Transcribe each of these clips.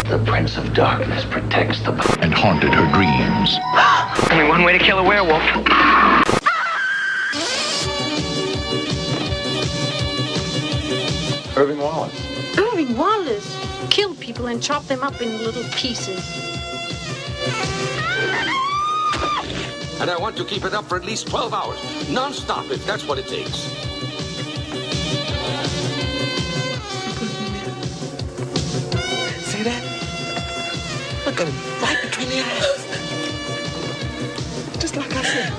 The Prince of Darkness protects the... and haunted her dreams. Only one way to kill a werewolf. Irving Wallace. Irving Wallace? Kill people and chop them up in little pieces. And I want to keep it up for at least 12 hours. Non-stop, if that's what it takes. See that? Look at him, right between the eyes. Just like I said.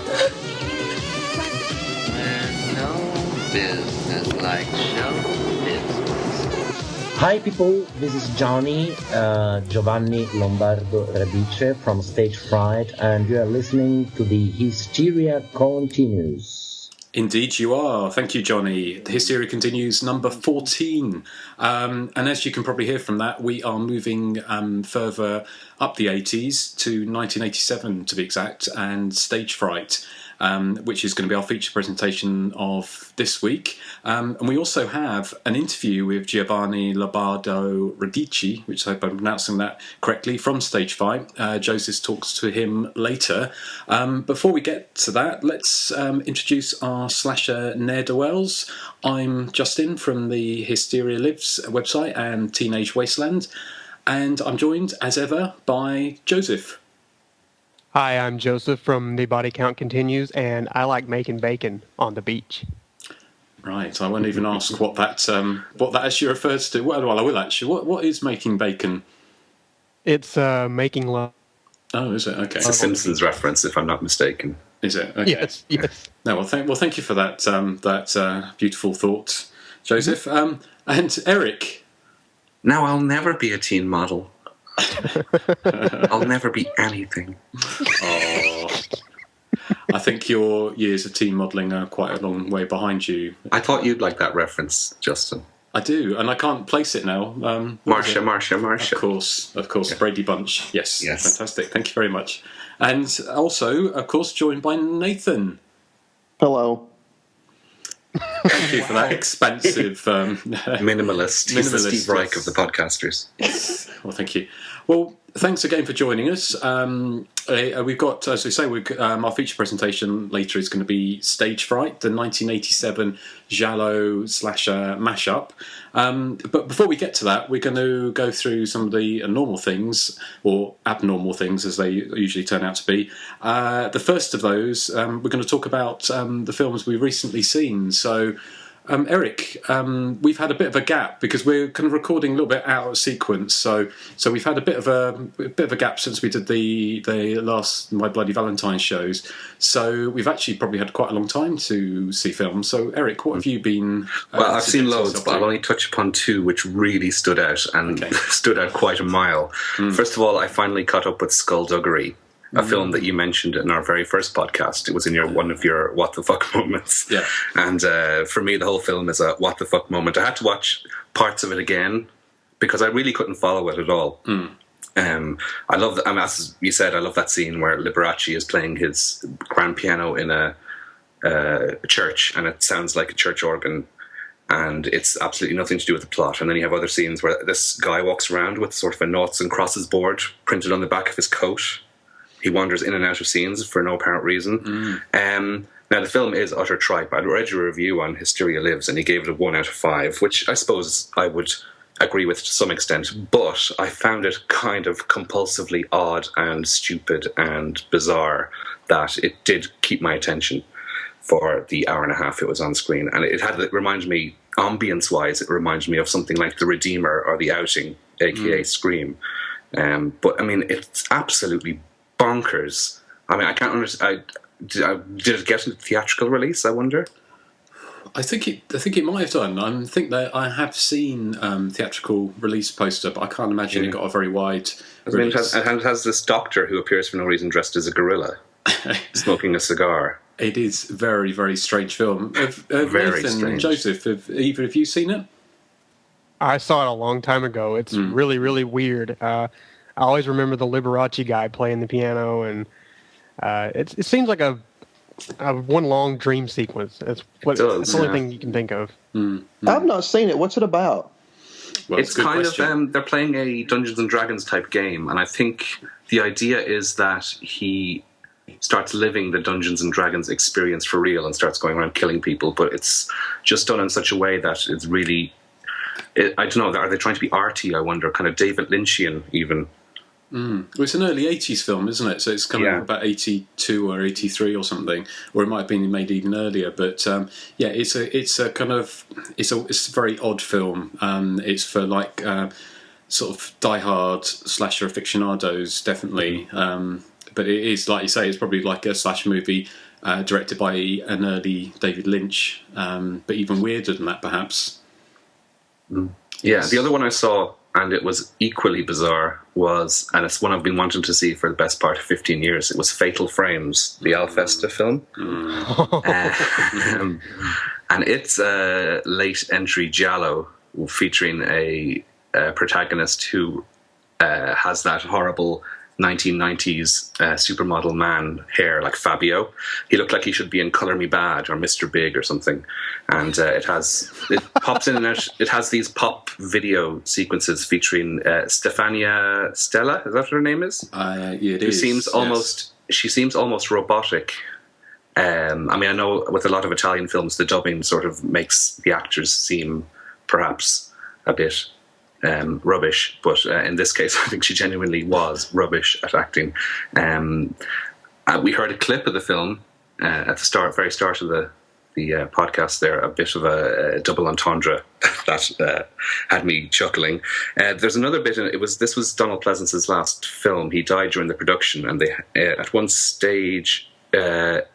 There's no business like show business. Hi people, this is Giovanni Lombardo Radice from Stage Fright, and you are listening to the Hysteria Continues. Indeed you are. Thank you, Johnny. The Hysteria Continues, number 14. And as you can probably hear from that, we are moving further up the 80s to 1987 to be exact, and Stage Fright, which is going to be our feature presentation of this week. And we also have an interview with Giovanni Lombardo Radice, which I hope I'm pronouncing that correctly, from Stage Fright. Joseph talks to him later. Before we get to that, let's introduce our slasher ne'er-do-wells. I'm Justin from the Hysteria Lives website and Teenage Wasteland, and I'm joined, as ever, by Joseph. Hi, I'm Joseph from The Body Count Continues, and I like making bacon on the beach. Right, I won't even ask what that actually refers to. Well, I will actually. What is making bacon? It's making love. Oh, is it? Okay. It's a Simpsons reference, if I'm not mistaken. Is it? Okay. Yes. No, thank you for that beautiful thought, Joseph. And Erik. Now I'll never be a teen model. I'll never be anything. Oh, I think your years of teen modelling are quite a long way behind you. I thought you'd like that reference, Justin. I do, and I can't place it now. Marsha. Of course, yeah. Brady Bunch. Yes, fantastic. Thank you very much. And also, of course, joined by Nathan. Hello. Thank you for that expansive... Minimalist. He's the Steve Reich of the podcasters. Yes. Well, thank you. Well, thanks again for joining us. We've got, as we say, our feature presentation later is going to be Stage Fright, the 1987 Giallo slasher mashup. But before we get to that, we're going to go through some of the normal things, or abnormal things as they usually turn out to be. The first of those, we're going to talk about the films we've recently seen. So, Erik, we've had a bit of a gap because we're kind of recording a little bit out of sequence. So we've had a bit of a gap since we did the last My Bloody Valentine shows. So we've actually probably had quite a long time to see films. So Erik, what have you been? Well, I've seen loads, but I'll only touch upon two which really stood out and stood out quite a mile. First of all, I finally caught up with Skullduggery, a film that you mentioned in our very first podcast. It was in one of your what the fuck moments. Yeah. And for me, the whole film is a what the fuck moment. I had to watch parts of it again because I really couldn't follow it at all. I love that. As you said, I love that scene where Liberace is playing his grand piano in a church, and it sounds like a church organ. And it's absolutely nothing to do with the plot. And then you have other scenes where this guy walks around with sort of a noughts and crosses board printed on the back of his coat. He wanders in and out of scenes for no apparent reason. Now, the film is utter tripe. I read your review on Hysteria Lives, and he gave it a 1 out of 5, which I suppose I would agree with to some extent. But I found it kind of compulsively odd and stupid and bizarre that it did keep my attention for the hour and a half it was on screen. And it reminds me, ambience-wise, it reminds me of something like The Redeemer or The Outing, a.k.a. Scream. But, I mean, it's absolutely bonkers. I mean, I can't understand. Did it get a theatrical release, I wonder? I think it might have done. I think that I have seen theatrical release poster, but I can't imagine it got a very wide release. It has this doctor who appears for no reason dressed as a gorilla, smoking a cigar. It is a very, very strange film. Very Nathan, strange. Joseph, have either of you seen it? I saw it a long time ago. It's really, really weird. I always remember the Liberace guy playing the piano, and it seems like a one long dream sequence. That's the only thing you can think of. I've not seen it. What's it about? Well, it's kind of they're playing a Dungeons and Dragons type game, and I think the idea is that he starts living the Dungeons and Dragons experience for real and starts going around killing people, but it's just done in such a way that it's really, I don't know, are they trying to be arty, I wonder, kind of David Lynchian even? Well, it's an early 80s film, isn't it? So it's kind of about 82 or 83 or something, or it might have been made even earlier. But it's a very odd film. It's for like sort of die-hard slasher aficionados, definitely. But it is, like you say, it's probably like a slasher movie directed by an early David Lynch, but even weirder than that, perhaps. Yeah, the other one I saw, and it was equally bizarre, and it's one I've been wanting to see for the best part of 15 years, it was Fatal Frames, the Alfesta film. And it's a late entry giallo featuring a protagonist who has that horrible 1990s supermodel man hair like Fabio. He looked like he should be in Colour Me Bad or Mr. Big or something. And it pops in and out. It has these pop video sequences featuring Stefania Stella. Is that what her name is? Yeah, it Who is. seems almost. She seems almost robotic. I mean, I know with a lot of Italian films, the dubbing sort of makes the actors seem perhaps a bit rubbish, but in this case, I think she genuinely was rubbish at acting. We heard a clip of the film at the very start of the podcast there, a bit of a double entendre that had me chuckling. There's another bit, this was Donald Pleasance's last film. He died during the production, and they at one stage,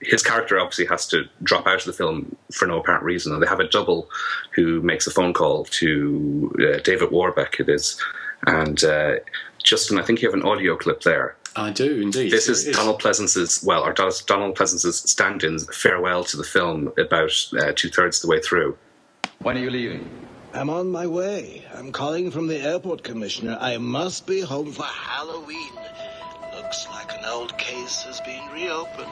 his character obviously has to drop out of the film for no apparent reason, and they have a double who makes a phone call to David Warbeck, it is. And Justin, I think you have an audio clip there. I do, indeed. This is Donald Pleasance's stand-in's farewell to the film about 2/3 of the way through. When are you leaving? I'm on my way. I'm calling from the airport, Commissioner. I must be home for Halloween. Looks like an old case has been reopened.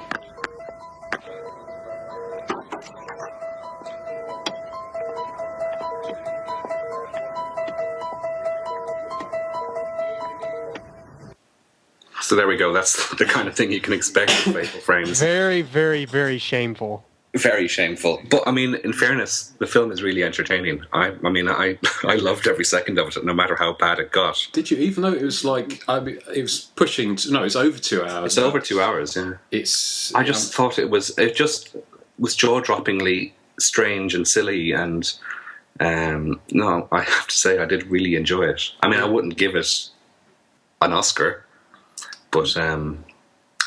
So there we go. That's the kind of thing you can expect with Fatal Frames. Very, very, very shameful. Very shameful. But, I mean, in fairness, the film is really entertaining. I loved every second of it, no matter how bad it got. Did you? Even though it was like, it was pushing, it's over 2 hours. It's over 2 hours, yeah. I just thought it just was jaw-droppingly strange and silly, and no, I have to say I did really enjoy it. I mean, I wouldn't give it an Oscar, but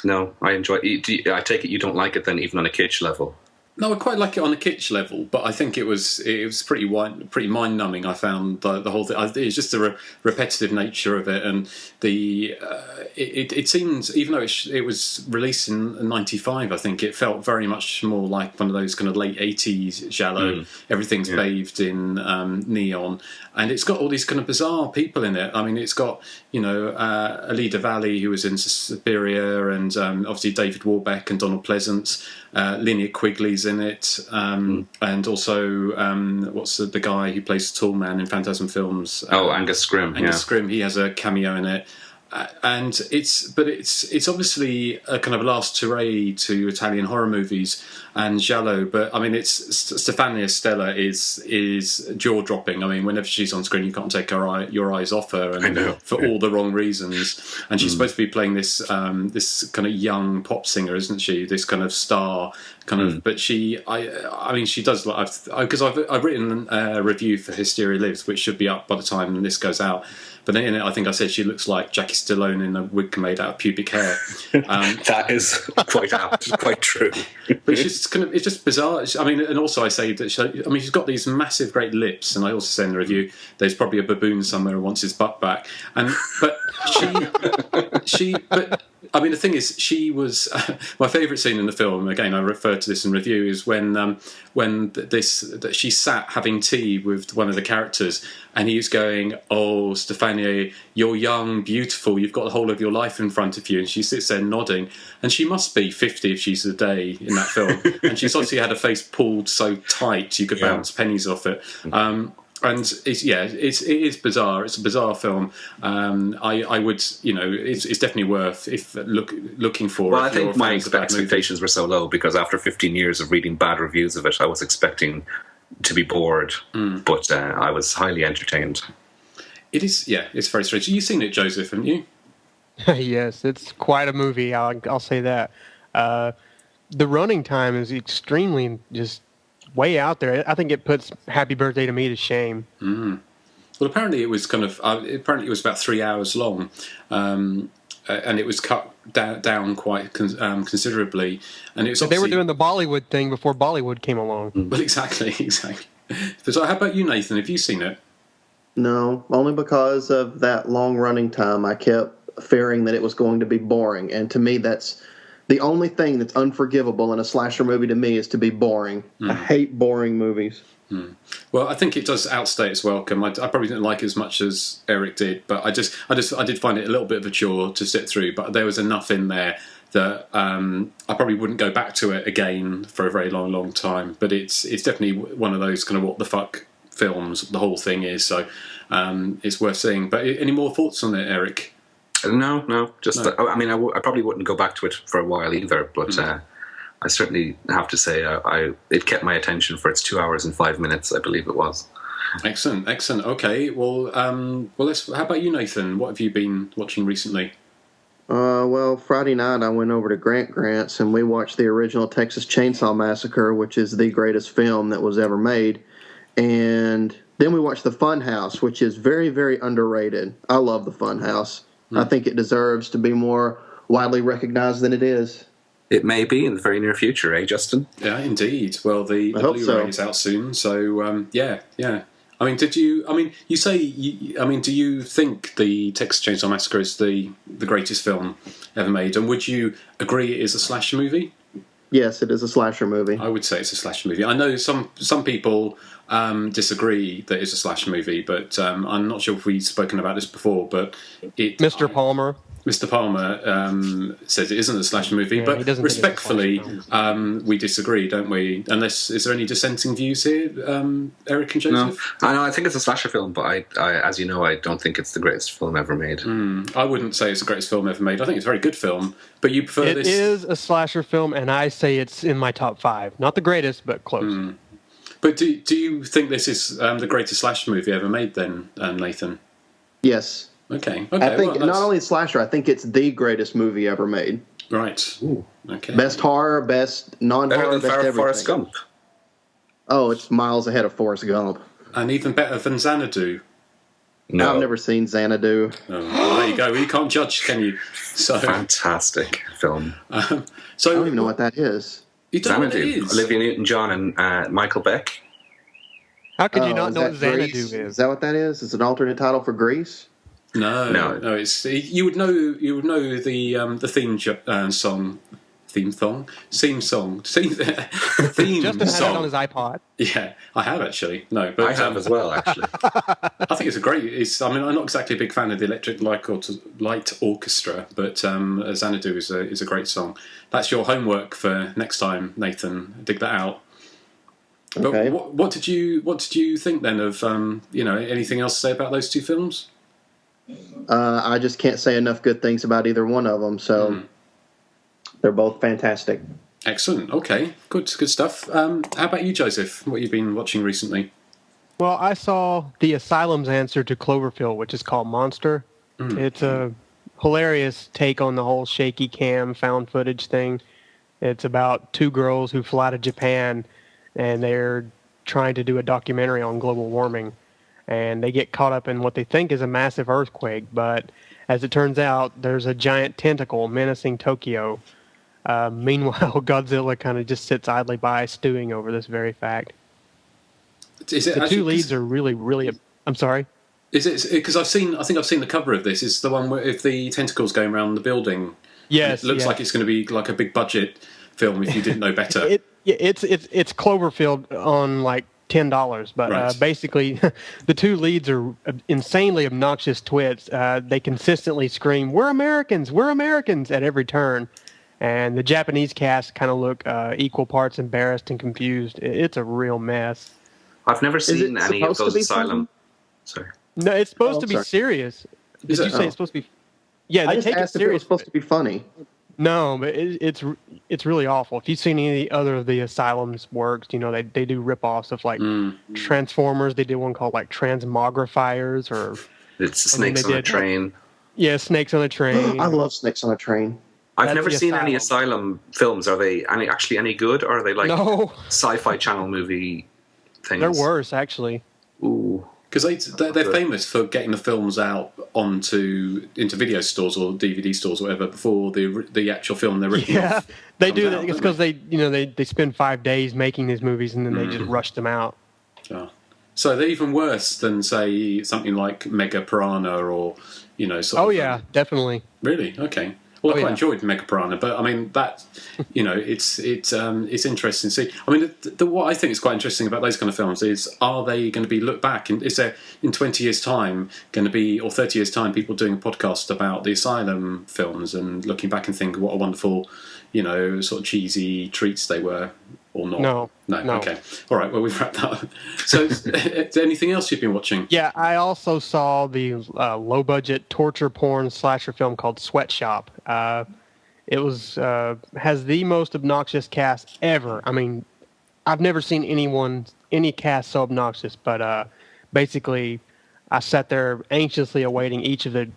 no, I enjoy it. I take it you don't like it then, even on a kitsch level? No, I quite like it on a kitsch level, but I think it was pretty mind-numbing. I found the whole thing. It's just the repetitive nature of it, and it seems, even though it was released in '95, I think it felt very much more like one of those kind of late '80s giallo. Everything's bathed in neon, and it's got all these kind of bizarre people in it. I mean, it's got Alida Valli, who was in Hysteria, and obviously David Warbeck and Donald Pleasance. Linnea Quigley's in it, and also what's the guy who plays the tall man in Phantasm Films? Angus Scrimm. Angus Scrimm. He has a cameo in it, and it's obviously a kind of last hurrah to Italian horror movies and giallo. But I mean, Stefania Stella is jaw dropping. I mean, whenever she's on screen, you can't take your eyes off her, and for all the wrong reasons. And she's supposed to be playing this kind of young pop singer, isn't she? This kind of star. But I mean, she does, because I've written a review for Hysteria Lives, which should be up by the time this goes out. But in it, I think I said she looks like Jackie Stallone in a wig made out of pubic hair. That is quite apt, quite true. But it's just bizarre. I mean, and also I say that she's got these massive, great lips, and I also say in the review, there's probably a baboon somewhere who wants his butt back. But I mean, the thing is, she was my favourite scene in the film. Again, I referred to this in review, is when she sat having tea with one of the characters, and he was going, "Oh, Stefania, you're young, beautiful. You've got the whole of your life in front of you." And she sits there nodding, and she must be 50 if she's a day in that film. And she's obviously had her face pulled so tight you could bounce pennies off it. And it is bizarre. It's a bizarre film. I would, it's definitely worth looking for. Well, I think my expectations were so low because after 15 years of reading bad reviews of it, I was expecting to be bored, but I was highly entertained. It is, it's very strange. You've seen it, Joseph, haven't you? Yes, it's quite a movie. I'll say that. The running time is extremely just way out there. I think it puts Happy Birthday to Me to shame. Well, apparently it was apparently it was about 3 hours long, and it was cut down quite considerably. And it was they were doing the Bollywood thing before Bollywood came along. Well, exactly. So, how about you, Nathan? Have you seen it? No, only because of that long running time. I kept fearing that it was going to be boring, and to me, that's the only thing that's unforgivable in a slasher movie to me is to be boring. I hate boring movies. Well, I think it does outstay its welcome. I probably didn't like it as much as Erik did, but I did find it a little bit of a chore to sit through. But there was enough in there that I probably wouldn't go back to it again for a very long time. But it's definitely one of those kind of what the fuck films. The whole thing is so it's worth seeing. But any more thoughts on it, Erik? No. Just I mean, I probably wouldn't go back to it for a while either. But I certainly have to say it kept my attention for its 2 hours and 5 minutes, I believe it was. Excellent. Okay. Well, how about you, Nathan? What have you been watching recently? Well, Friday night I went over to Grant's and we watched the original Texas Chainsaw Massacre, which is the greatest film that was ever made. And then we watched The Funhouse, which is very, very underrated. I love The Funhouse. I think it deserves to be more widely recognized than it is. It may be in the very near future, Justin? Yeah, indeed. Well, the Blu-ray is out soon, so yeah. I mean, do you think the Texas Chainsaw Massacre is the greatest film ever made? And would you agree it is a slasher movie? Yes, it is a slasher movie. I would say it's a slasher movie. I know some people disagree that it's a slasher movie, but I'm not sure if we've spoken about this before. But Mr. Palmer says it isn't a slasher movie, but respectfully, we disagree, don't we? Is there any dissenting views here, Erik and Joseph? No, I think it's a slasher film, but I as you know, I don't think it's the greatest film ever made. I wouldn't say it's the greatest film ever made. I think it's a very good film, but you prefer this? It is a slasher film, and I say it's in my top 5. Not the greatest, but close. But do you think this is the greatest slasher movie ever made then, Nathan? Yes. Okay. I think not only slasher, I think it's the greatest movie ever made. Right. Ooh. Okay. Best horror, best non-horror, best everything. Forrest Gump. Oh, it's miles ahead of Forrest Gump. And even better than Xanadu. No. I've never seen Xanadu. Oh, well, there you go. You can't judge, can you? So fantastic film. So I don't even know what that is. You don't know what it is? Olivia Newton-John and Michael Beck. How could you not know what Xanadu is? Is that what that is? It's an alternate title for Grease? No. It's you would know the theme song. Theme song. Theme Justin song. had it on his iPod. Yeah, I have actually. No, but I have as well. Actually, I think it's a great. I'm not exactly a big fan of the Electric Light Orchestra, but Xanadu is a great song. That's your homework for next time, Nathan. Dig that out. Okay. But what did you think then of anything else to say about those two films? I just can't say enough good things about either one of them, so they're both fantastic. Excellent. Okay, good stuff. How about you, Joseph? What have you been watching recently? Well, I saw The Asylum's answer to Cloverfield, which is called Monster. It's a hilarious take on the whole shaky cam found footage thing. It's about 2 girls who fly to Japan, and they're trying to do a documentary on global warming. And they get caught up in what they think is a massive earthquake, but as it turns out, there's a giant tentacle menacing Tokyo. Meanwhile, Godzilla kind of just sits idly by, stewing over this very fact. The 2 leads are really, really. I'm sorry. Is it because I think I've seen the cover of this? Is the one where if the tentacles going around the building? Yes, it looks like it's going to be like a big budget film. If you didn't know better, it's Cloverfield on like $10, but right. Basically, the 2 leads are insanely obnoxious twits. They consistently scream, "We're Americans! We're Americans!" at every turn. And the Japanese cast kind of look equal parts embarrassed and confused. It's a real mess. I've never seen any of those supposed to be asylum. Sorry. No, it's supposed Oh, to be sorry. serious. Did you say it's supposed to be? Yeah, I they just take it asked if it was serious. supposed to be funny. No, but it's really awful. If you've seen any other of the asylum's works, you know they do rip-offs of like Transformers. They did one called like Transmogrifiers, or It's Snakes on a Train. Yeah, Snakes on a Train. I love Snakes on a Train. I've never seen any asylum films. Are they actually any good, or are they like sci-fi channel movie things? They're worse, actually. Ooh. Because they're famous for getting the films out into video stores or DVD stores or whatever before the actual film they're ripping off. They do that. It's because they spend 5 days making these movies and then they just rush them out. Yeah. So they're even worse than, say, something like Mega Piranha or, definitely. Really? Okay. Well, I quite enjoyed Mega Piranha, but I mean that, it's interesting to see. I mean, what I think is quite interesting about those kind of films is, are they going to be looked back? And is there in 20 years' time going to be, or 30 years' time, people doing a podcast about the asylum films and looking back and think what a wonderful, sort of cheesy treats they were, or not? No. Okay. All right. Well, we've wrapped that up. So, is there anything else you've been watching? Yeah, I also saw the low-budget torture porn slasher film called Sweatshop. It was has the most obnoxious cast ever. I mean, I've never seen any cast so obnoxious. But basically, I sat there anxiously awaiting each of their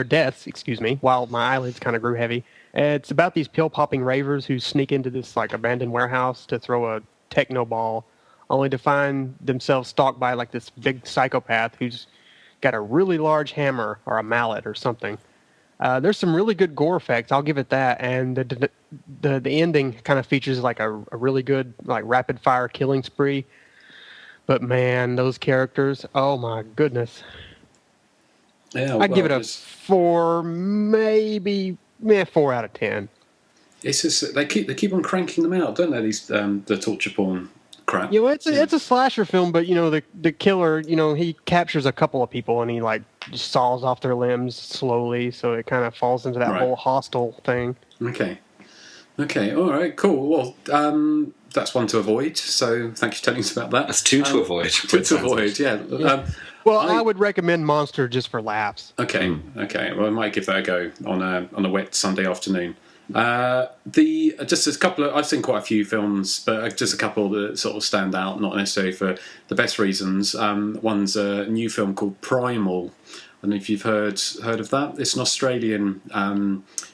deaths. Excuse me, while my eyelids kind of grew heavy. It's about these pill-popping ravers who sneak into this like abandoned warehouse to throw a techno ball, only to find themselves stalked by like this big psychopath who's got a really large hammer or a mallet or something. There's some really good gore effects, I'll give it that, and the ending kind of features like a really good like rapid-fire killing spree. But man, those characters, oh my goodness. Yeah, I'd give it a 4, maybe 4 out of 10. It's just they keep on cranking them out, don't they? These the torture porn crap. It's a slasher film, but the killer, he captures a couple of people and he like just saws off their limbs slowly, so it kind of falls into that whole Hostel thing. Okay, all right, cool. Well, that's one to avoid. So thank you for telling us about that. That's two to avoid. Two to avoid, yeah. Well, I would recommend Monster just for laughs. Okay. Well, I might give that a go on a wet Sunday afternoon. Just a couple of, I've seen quite a few films, but just a couple that sort of stand out, not necessarily for the best reasons. One's a new film called Primal. I don't know if you've heard of that. It's an Australian.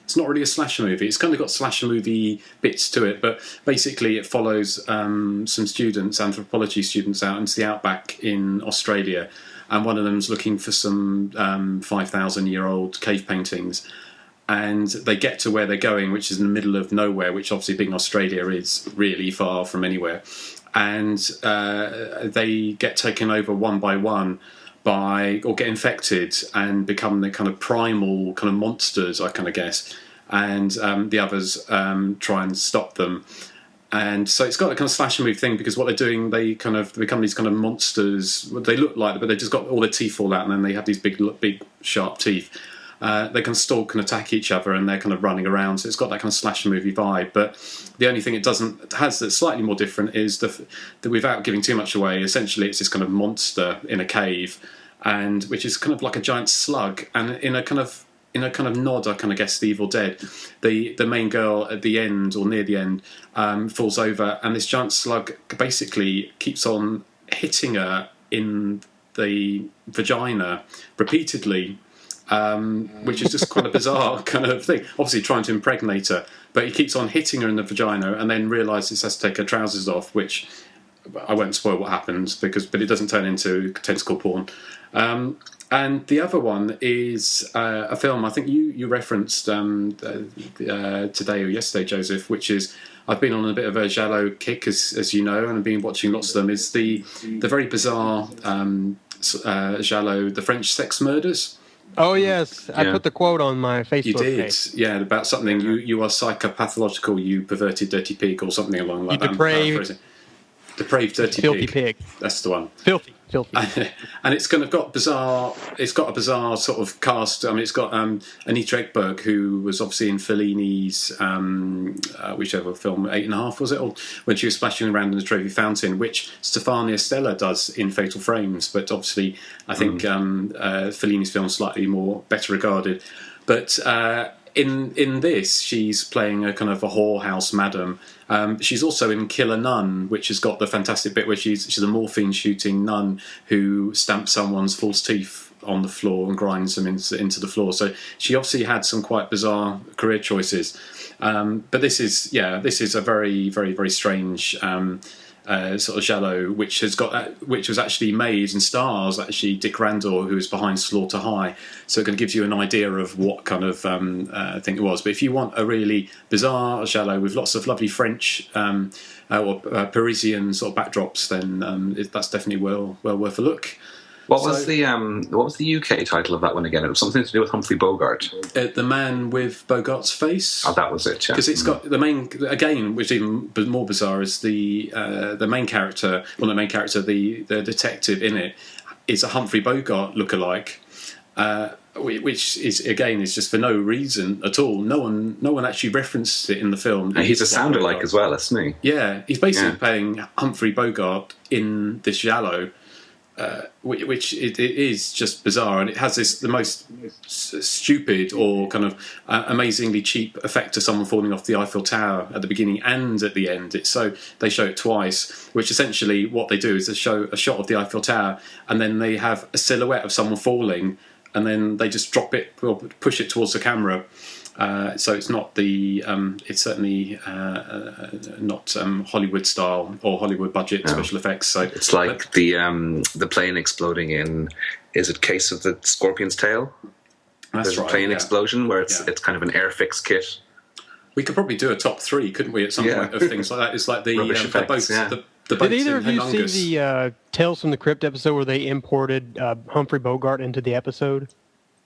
It's not really a slasher movie. It's kind of got slasher movie bits to it, but basically it follows some students, anthropology students, out into the outback in Australia. And one of them's looking for some 5,000-year-old cave paintings. And they get to where they're going, which is in the middle of nowhere, which obviously being Australia is really far from anywhere. And they get taken over one by one or get infected and become the kind of primal kind of monsters, I kind of guess. And the others try and stop them. And so it's got a kind of slasher movie thing, because what they're doing, they kind of become these kind of monsters. They look like, but they just got all their teeth fall out, and then they have these big sharp teeth. They can stalk and attack each other, and they're kind of running around. So it's got that kind of slasher movie vibe. But the only thing it has that's slightly more different is that without giving too much away, essentially it's this kind of monster in a cave, and which is kind of like a giant slug, and in a kind of nod, I kind of guess, the Evil Dead. The main girl at the end, or near the end, falls over, and this giant slug basically keeps on hitting her in the vagina repeatedly, which is just quite a bizarre kind of thing. Obviously trying to impregnate her, but he keeps on hitting her in the vagina, and then realises he has to take her trousers off, which I won't spoil what happens, but it doesn't turn into tentacle porn. And the other one is a film I think you referenced today or yesterday, Joseph, which is, I've been on a bit of a giallo kick, as you know, and I've been watching lots of them. Is the very bizarre giallo, The French Sex Murders. Oh yes, I put the quote on my Facebook You did, page. yeah, about something. You are psychopathological, you perverted dirty pig, or something along like that. Depraved. Depraved Dirty Filthy pig. That's the one. Filthy. And it's kind of got bizarre. It's got a bizarre sort of cast. I mean, it's got Anita Ekberg, who was obviously in Fellini's whichever film, 8.5 was it, or when she was splashing around in the Trevi Fountain, which Stefania Stella does in Fatal Frames. But obviously, I think Fellini's film is slightly more better regarded. But in this, she's playing a kind of a whorehouse madam. She's also in Killer Nun, which has got the fantastic bit where she's a morphine shooting nun who stamps someone's false teeth on the floor and grinds them into the floor. So she obviously had some quite bizarre career choices. But this is a very, very, very strange sort of giallo, which was actually made and stars actually Dick Randall, who is behind Slaughter High. So it kind of gives you an idea of what kind of thing it was. But if you want a really bizarre giallo with lots of lovely French or Parisian sort of backdrops, then that's definitely well worth a look. What was the UK title of that one again? It was something to do with Humphrey Bogart. The Man with Bogart's Face. Oh, that was it. Yeah. Because it's got the main again, which is even more bizarre, is the main character. Well, the main character, the detective in it, is a Humphrey Bogart lookalike, which is just for no reason at all. No one actually references it in the film. And he's a sound-alike as well, isn't he? Yeah, he's basically playing Humphrey Bogart in this giallo. Which it is just bizarre, and it has the most stupid or kind of amazingly cheap effect of someone falling off the Eiffel Tower at the beginning and at the end. They show it twice, which essentially what they do is they show a shot of the Eiffel Tower, and then they have a silhouette of someone falling, and then they just drop it or push it towards the camera. So it's not it's certainly not Hollywood style or Hollywood budget special effects. So it's like the plane exploding in, is it Case of the Scorpion's Tail? There's a plane explosion where it's kind of an airfix kit. We could probably do a top 3, couldn't we, at some point of things like that? It's like the boats. The boats. Did either of you see the Tales from the Crypt episode where they imported Humphrey Bogart into the episode?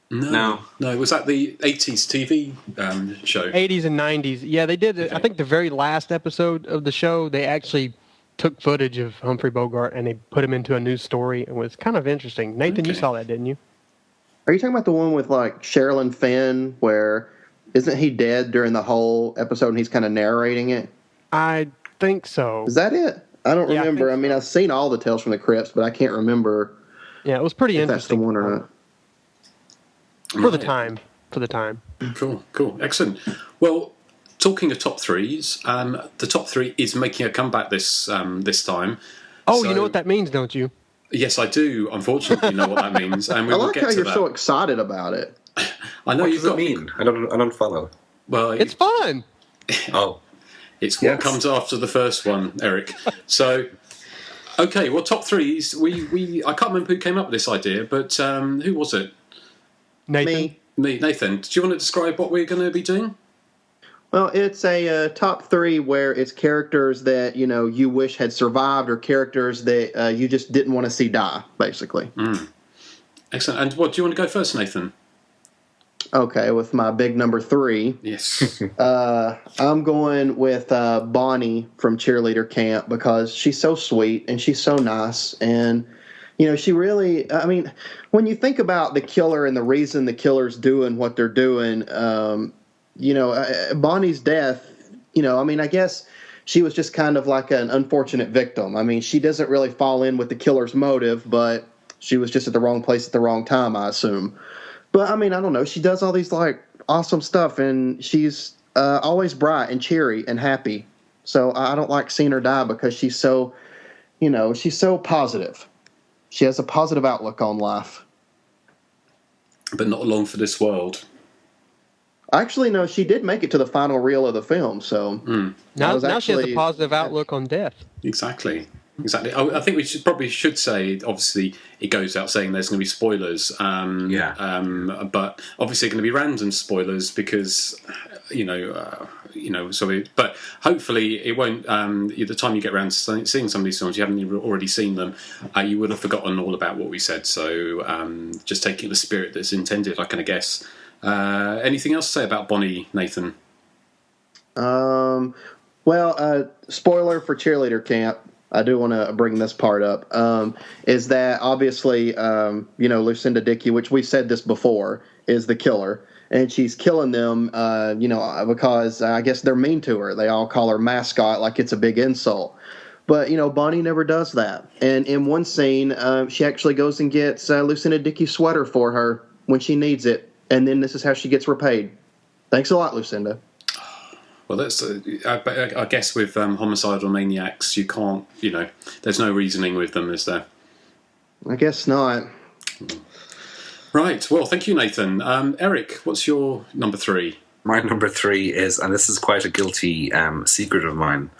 No. Was that the 80s TV show? 80s and 90s. Yeah, they did. Okay. I think the very last episode of the show, they actually took footage of Humphrey Bogart and they put him into a news story. It was kind of interesting. Nathan, you saw that, didn't you? Are you talking about the one with like Sherilyn Fenn, where isn't he dead during the whole episode and he's kind of narrating it? I think so. Is that it? I don't remember. I mean, I've seen all the Tales from the Crypts, but I can't remember. Yeah, it was pretty interesting. That's the one or not. For the time. Cool. Excellent. Well, talking of top 3s, the top 3 is making a comeback this time. Oh, so, you know what that means, don't you? Yes, I do, unfortunately know what that means. And we I will like get how to you're that. so excited about it. I know what you've does got... it mean? I don't follow. Well, it's fun. Oh. It's what comes after the first one, Erik. So... Okay, well, top 3s. I can't remember who came up with this idea, but who was it? Nathan. Me, Nathan. Do you want to describe what we're going to be doing? Well, it's a top 3 where it's characters that you wish had survived, or characters that you just didn't want to see die, basically. Excellent. And what do you want to go first, Nathan? Okay, with my big number 3. Yes. I'm going with Bonnie from Cheerleader Camp because she's so sweet and she's so nice, and she really, I mean, when you think about the killer and the reason the killer's doing what they're doing, Bonnie's death, I mean, I guess she was just kind of like an unfortunate victim. I mean, she doesn't really fall in with the killer's motive, but she was just at the wrong place at the wrong time, I assume. But, I mean, I don't know. She does all these, like, awesome stuff, and she's always bright and cheery and happy. So I don't like seeing her die because she's so, she's so positive. She has a positive outlook on life. But not long for this world. Actually, no, she did make it to the final reel of the film, so... Now she has a positive outlook on death. Exactly. I think we should say, obviously, it goes without saying there's going to be spoilers. But obviously going to be random spoilers because, but hopefully it won't, the time you get around to seeing some of these films, you haven't already seen them, you would have forgotten all about what we said. So just taking the spirit that's intended, I kind of guess. Anything else to say about Bonnie, Nathan? Spoiler for Cheerleader Camp. I do want to bring this part up, is that obviously, Lucinda Dickey, which we've said this before, is the killer. And she's killing them, because I guess they're mean to her. They all call her mascot like it's a big insult. But, Bonnie never does that. And in one scene, she actually goes and gets Lucinda Dickey's sweater for her when she needs it. And then this is how she gets repaid. Thanks a lot, Lucinda. Well, that's I guess with homicidal maniacs, you can't, there's no reasoning with them, is there? I guess not. Right. Well, thank you, Nathan. Erik, what's your number 3? My number 3 is, and this is quite a guilty secret of mine,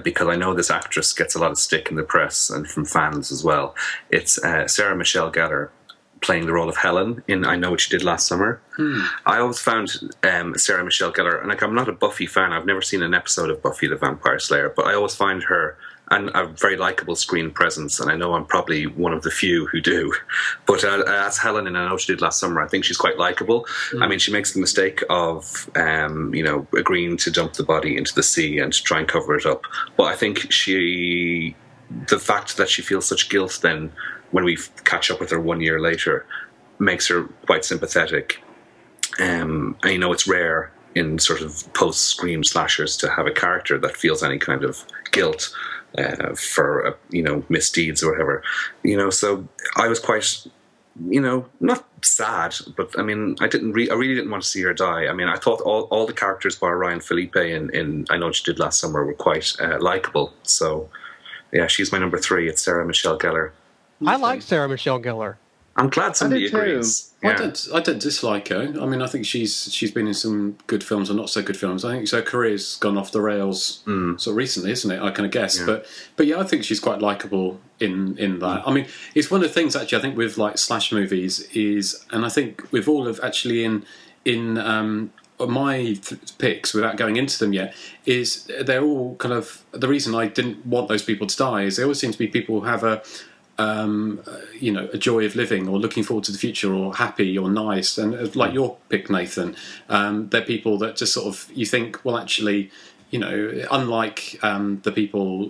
because I know this actress gets a lot of stick in the press and from fans as well. It's Sarah Michelle Gellar playing the role of Helen in I Know What You Did Last Summer. I always found Sarah Michelle Gellar, and I'm not a Buffy fan. I've never seen an episode of Buffy the Vampire Slayer, but I always find her and a very likable screen presence, and I know I'm probably one of the few who do. But as Helen in I Know What You Did Last Summer, I think she's quite likable. I mean, she makes the mistake of, agreeing to dump the body into the sea and to try and cover it up. But I think the fact that she feels such guilt then when we catch up with her 1 year later makes her quite sympathetic. And, it's rare in sort of post-Scream slashers to have a character that feels any kind of guilt for misdeeds or whatever, so I was quite, not sad, but I mean, I really didn't want to see her die. I mean, I thought all the characters by Ryan Felipe in I Know What You Did Last Summer were quite likable. So yeah, she's my number 3. It's Sarah Michelle Gellar. I like Sarah Michelle Gellar. I'm glad somebody agrees. Yeah. I don't dislike her. I mean, I think she's been in some good films and not so good films. I think her career's gone off the rails sort of recently, isn't it? I kind of guess, but yeah, I think she's quite likable in that. I mean, it's one of the things actually I think with like slash movies is, and I think with all of actually in my picks without going into them yet, is they're all kind of the reason I didn't want those people to die is they always seem to be people who have a joy of living or looking forward to the future or happy or nice, and like your pick, Nathan, they're people that just sort of you think, well, actually, unlike the people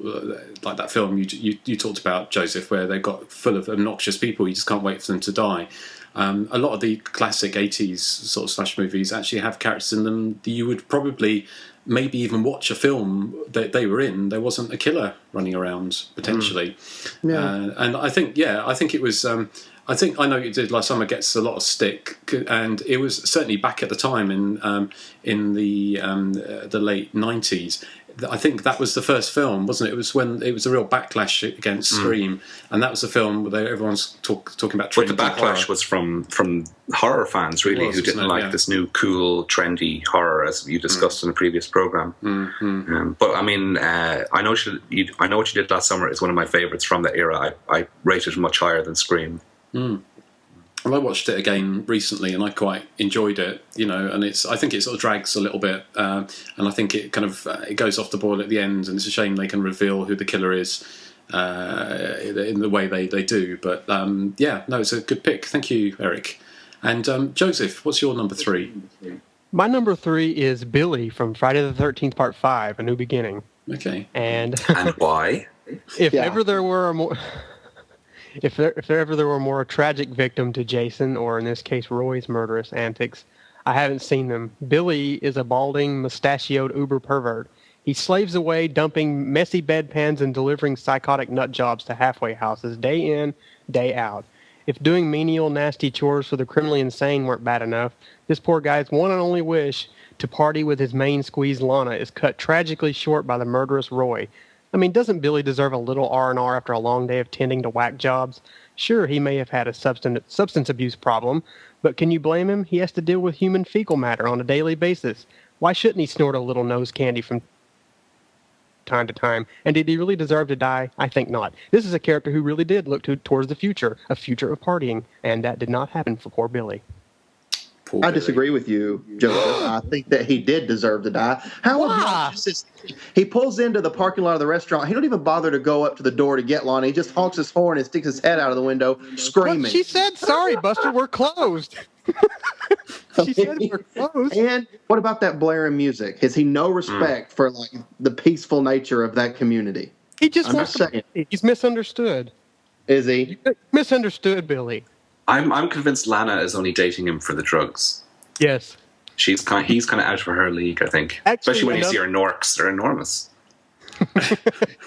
like that film you talked about, Joseph, where they got full of obnoxious people, you just can't wait for them to die. A lot of the classic 80s sort of slash movies actually have characters in them that you would probably maybe even watch a film that they were in. There wasn't a killer running around potentially, and I think it was. I think I Know What You Did Last Summer gets a lot of stick, and it was certainly back at the time in the late 90s. I think that was the first film, wasn't it? It was when it was a real backlash against Scream, and that was the film where everyone's talking about. But the backlash was from horror fans, really, who didn't like this new, cool, trendy horror, as you discussed in a previous program. But I mean, I Know What You Did Last Summer is one of my favorites from that era. I rate it much higher than Scream. Well, I watched it again recently, and I quite enjoyed it. And I think it sort of drags a little bit, and I think it kind of it goes off the boil at the end, and it's a shame they can reveal who the killer is in the way they do. But it's a good pick. Thank you, Erik. And Joseph, what's your number 3? My number 3 is Billy from Friday the 13th Part 5: A New Beginning. Okay. And why? If ever there were a more If ever there were more a tragic victim to Jason, or in this case Roy's murderous antics, I haven't seen them. Billy is a balding, mustachioed uber pervert. He slaves away, dumping messy bedpans and delivering psychotic nut jobs to halfway houses, day in, day out. If doing menial, nasty chores for the criminally insane weren't bad enough, this poor guy's one and only wish to party with his main squeeze Lana is cut tragically short by the murderous Roy. I mean, doesn't Billy deserve a little R&R after a long day of tending to whack jobs? Sure, he may have had a substance abuse problem, but can you blame him? He has to deal with human fecal matter on a daily basis. Why shouldn't he snort a little nose candy from time to time? And did he really deserve to die? I think not. This is a character who really did look towards the future, a future of partying, and that did not happen for poor Billy. I disagree with you, Joseph. I think that he did deserve to die. How obnoxious is he? Pulls into the parking lot of the restaurant. He don't even bother to go up to the door to get Lonnie. He just honks his horn and sticks his head out of the window, screaming. But she said, "Sorry, Buster, we're closed." She said we're closed. And what about that blaring music? Has he no respect for like the peaceful nature of that community? He just I'm wants just to. saying. He's misunderstood. Is he? Misunderstood, Billy. I'm convinced Lana is only dating him for the drugs. Yes. He's kind of out of her league, I think. Actually, especially when you see her Norks. They're enormous.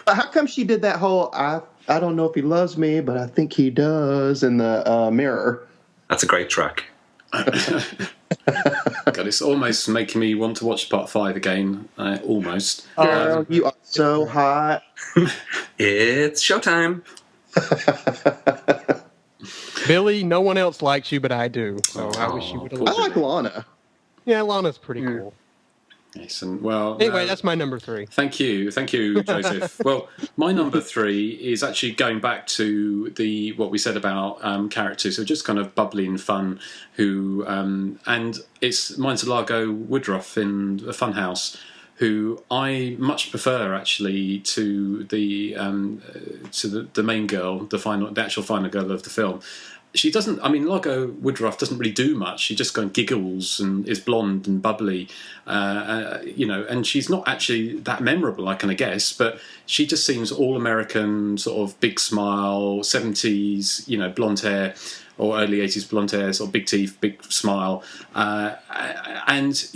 How come she did that whole I don't know if he loves me, but I think he does in the mirror? That's a great track. God, it's almost making me want to watch part 5 again. Almost. Girl, you are so hot. It's showtime. Billy, no one else likes you, but I do. So I wish you would have. I like Lana. Yeah, Lana's pretty cool. Yes, and well. Anyway, that's my number 3. Thank you, Joseph. Well, my number 3 is actually going back to what we said about characters who are just kind of bubbly and fun. And mine's Largo Woodruff in the Funhouse, who I much prefer actually to the main girl, the actual final girl of the film. She doesn't. I mean, Largo Woodruff doesn't really do much. She just kind of giggles and is blonde and bubbly, and she's not actually that memorable, I kind of guess. But she just seems all American, sort of big smile, 70s, blonde hair, or early 80s blonde hair, sort of big teeth, big smile, and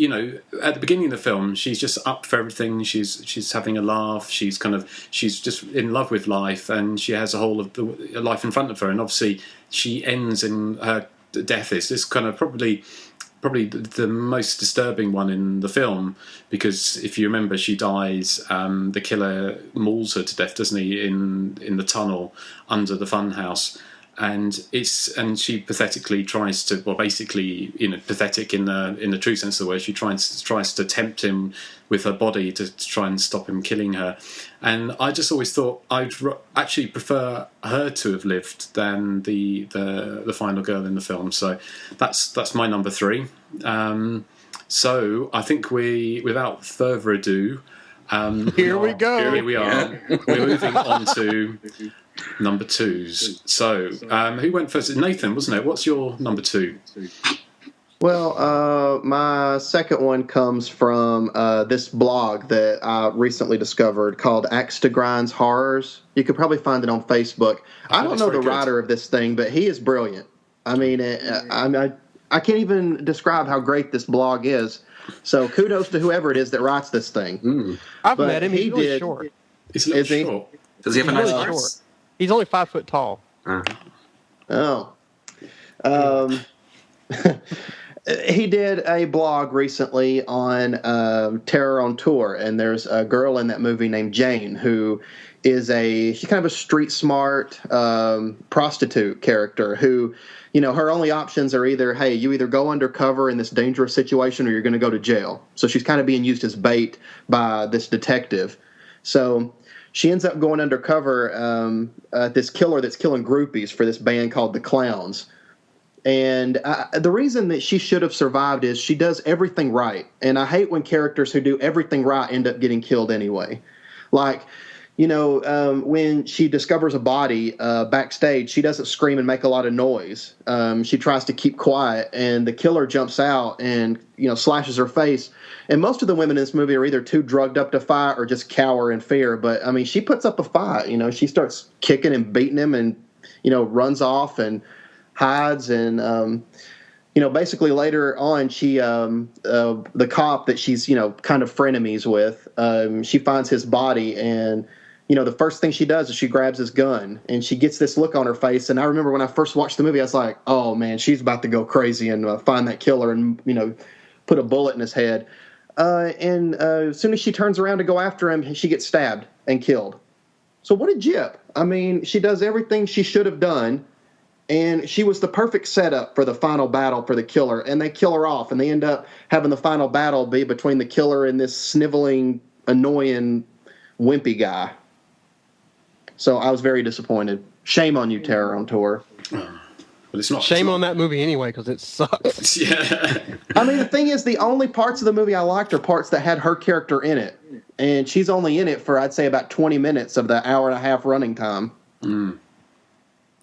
at the beginning of the film, she's just up for everything. She's having a laugh. She's just in love with life, and she has a whole of the life in front of her. And obviously, she ends in her death is this kind of probably the most disturbing one in the film, because if you remember, she dies. The killer mauls her to death, doesn't he, in the tunnel under the funhouse. And she pathetically tries to, well, basically, pathetic in the true sense of the word. She tries to tempt him with her body to try and stop him killing her. And I just always thought I'd actually prefer her to have lived than the final girl in the film. So that's my number 3. So I think without further ado, here we go. Here we are. We're moving on to number 2s. So, who went first? Nathan, wasn't it? What's your number 2? Well, my second one comes from this blog that I recently discovered called Axe to Grind's Horrors. You could probably find it on Facebook. I don't know the writer of this thing, but he is brilliant. I mean, I can't even describe how great this blog is. So kudos to whoever it is that writes this thing. I've met him. He's really short. He's a little short. Does he have a nice really voice? short. He's only 5 foot tall. Oh. He did a blog recently on Terror on Tour, and there's a girl in that movie named Jane who is she's kind of a street smart prostitute character who, her only options are either, hey, you either go undercover in this dangerous situation or you're going to go to jail. So she's kind of being used as bait by this detective. So she ends up going undercover at this killer that's killing groupies for this band called the Clowns. And the reason that she should have survived is she does everything right. And I hate when characters who do everything right end up getting killed anyway. Like, when she discovers a body backstage, she doesn't scream and make a lot of noise. She tries to keep quiet, and the killer jumps out and, slashes her face. And most of the women in this movie are either too drugged up to fight or just cower in fear. But, I mean, she puts up a fight. She starts kicking and beating him and, runs off and hides. And, basically later on, she the cop that she's, kind of frenemies with, she finds his body. And, the first thing she does is she grabs his gun. And she gets this look on her face. And I remember when I first watched the movie, I was like, oh, man, she's about to go crazy and find that killer and, put a bullet in his head. And as soon as she turns around to go after him, she gets stabbed and killed. So what a gyp. I mean, she does everything she should have done, and she was the perfect setup for the final battle for the killer, and they kill her off, and they end up having the final battle be between the killer and this sniveling, annoying, wimpy guy. So I was very disappointed. Shame on you, Terror on Tour. But it's not. Shame on that movie anyway, because it sucks. Yeah. I mean, the thing is, the only parts of the movie I liked are parts that had her character in it. And she's only in it for, I'd say, about 20 minutes of the hour and a half running time.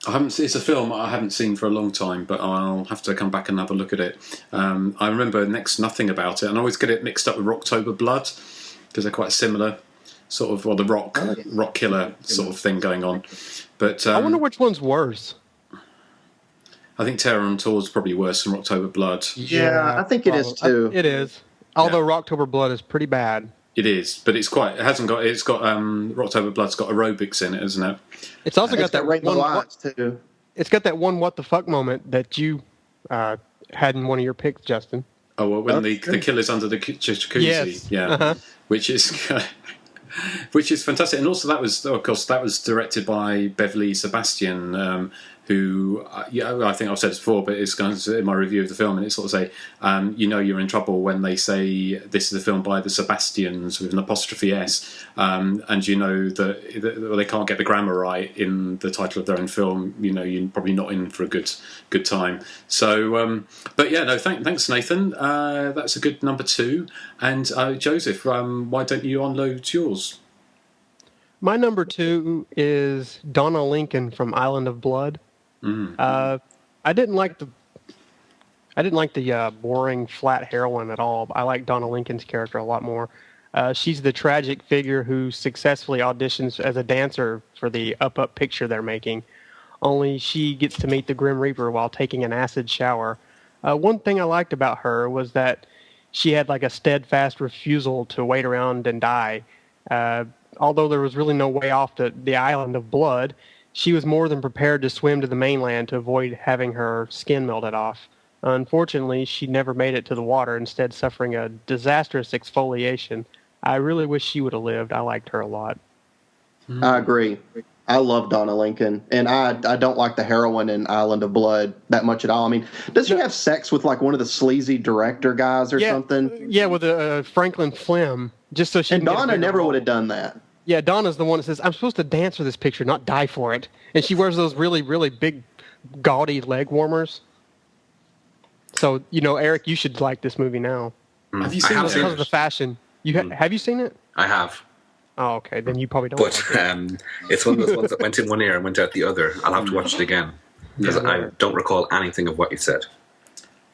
It's a film I haven't seen for a long time, but I'll have to come back and have a look at it. I remember next nothing about it, and I always get it mixed up with October Blood, because they're quite similar. sort of, or the rock killer sort of thing going on. But I wonder which one's worse. I think Terror on Tour is probably worse than Rocktober Blood. Yeah, I think it is too. It is. Although Rocktober Blood is pretty bad. It is, but it's got Rocktober Blood's got aerobics in it, isn't it? It's also got that Rainbow one. Lights too. It's got that one what the fuck moment that you had in one of your picks, Justin. Oh, well, when the killer's under the jacuzzi, yes. Yeah, which is fantastic, and also that was directed by Beverly Sebastian, who I think I've said this before, but it's going to in my review of the film, and it's sort of say, you're in trouble when they say this is a film by the Sebastians with an apostrophe S, and you know that they can't get the grammar right in the title of their own film. You know, you're probably not in for a good time. So, but yeah, no, thanks Nathan. That's a good number 2. And Joseph, why don't you unload yours? My number 2 is Donna Lincoln from Island of Blood. I didn't like the boring flat heroine at all. I like Donna Lincoln's character a lot more. She's the tragic figure who successfully auditions as a dancer for the Up picture they're making. Only she gets to meet the Grim Reaper while taking an acid shower. One thing I liked about her was that she had like a steadfast refusal to wait around and die. Although there was really no way off the Island of Blood, she was more than prepared to swim to the mainland to avoid having her skin melted off. Unfortunately, she never made it to the water, instead suffering a disastrous exfoliation. I really wish she would have lived. I liked her a lot. I agree. I love Donna Lincoln, and I don't like the heroine in Island of Blood that much at all. I mean, does she have sex with like one of the sleazy director guys or something? Yeah, with Franklin Flem, just so she. And Donna never would have done that. Yeah, Donna's the one that says, "I'm supposed to dance for this picture, not die for it," and she wears those really, really big, gaudy leg warmers. So Eric, you should like this movie now. Have you seen it? Because of the fashion. Have you seen it? I have. Oh, okay. Then you probably don't. But it's one of those ones that went in one ear and went out the other. I'll have to watch it again because I don't recall anything of what you said.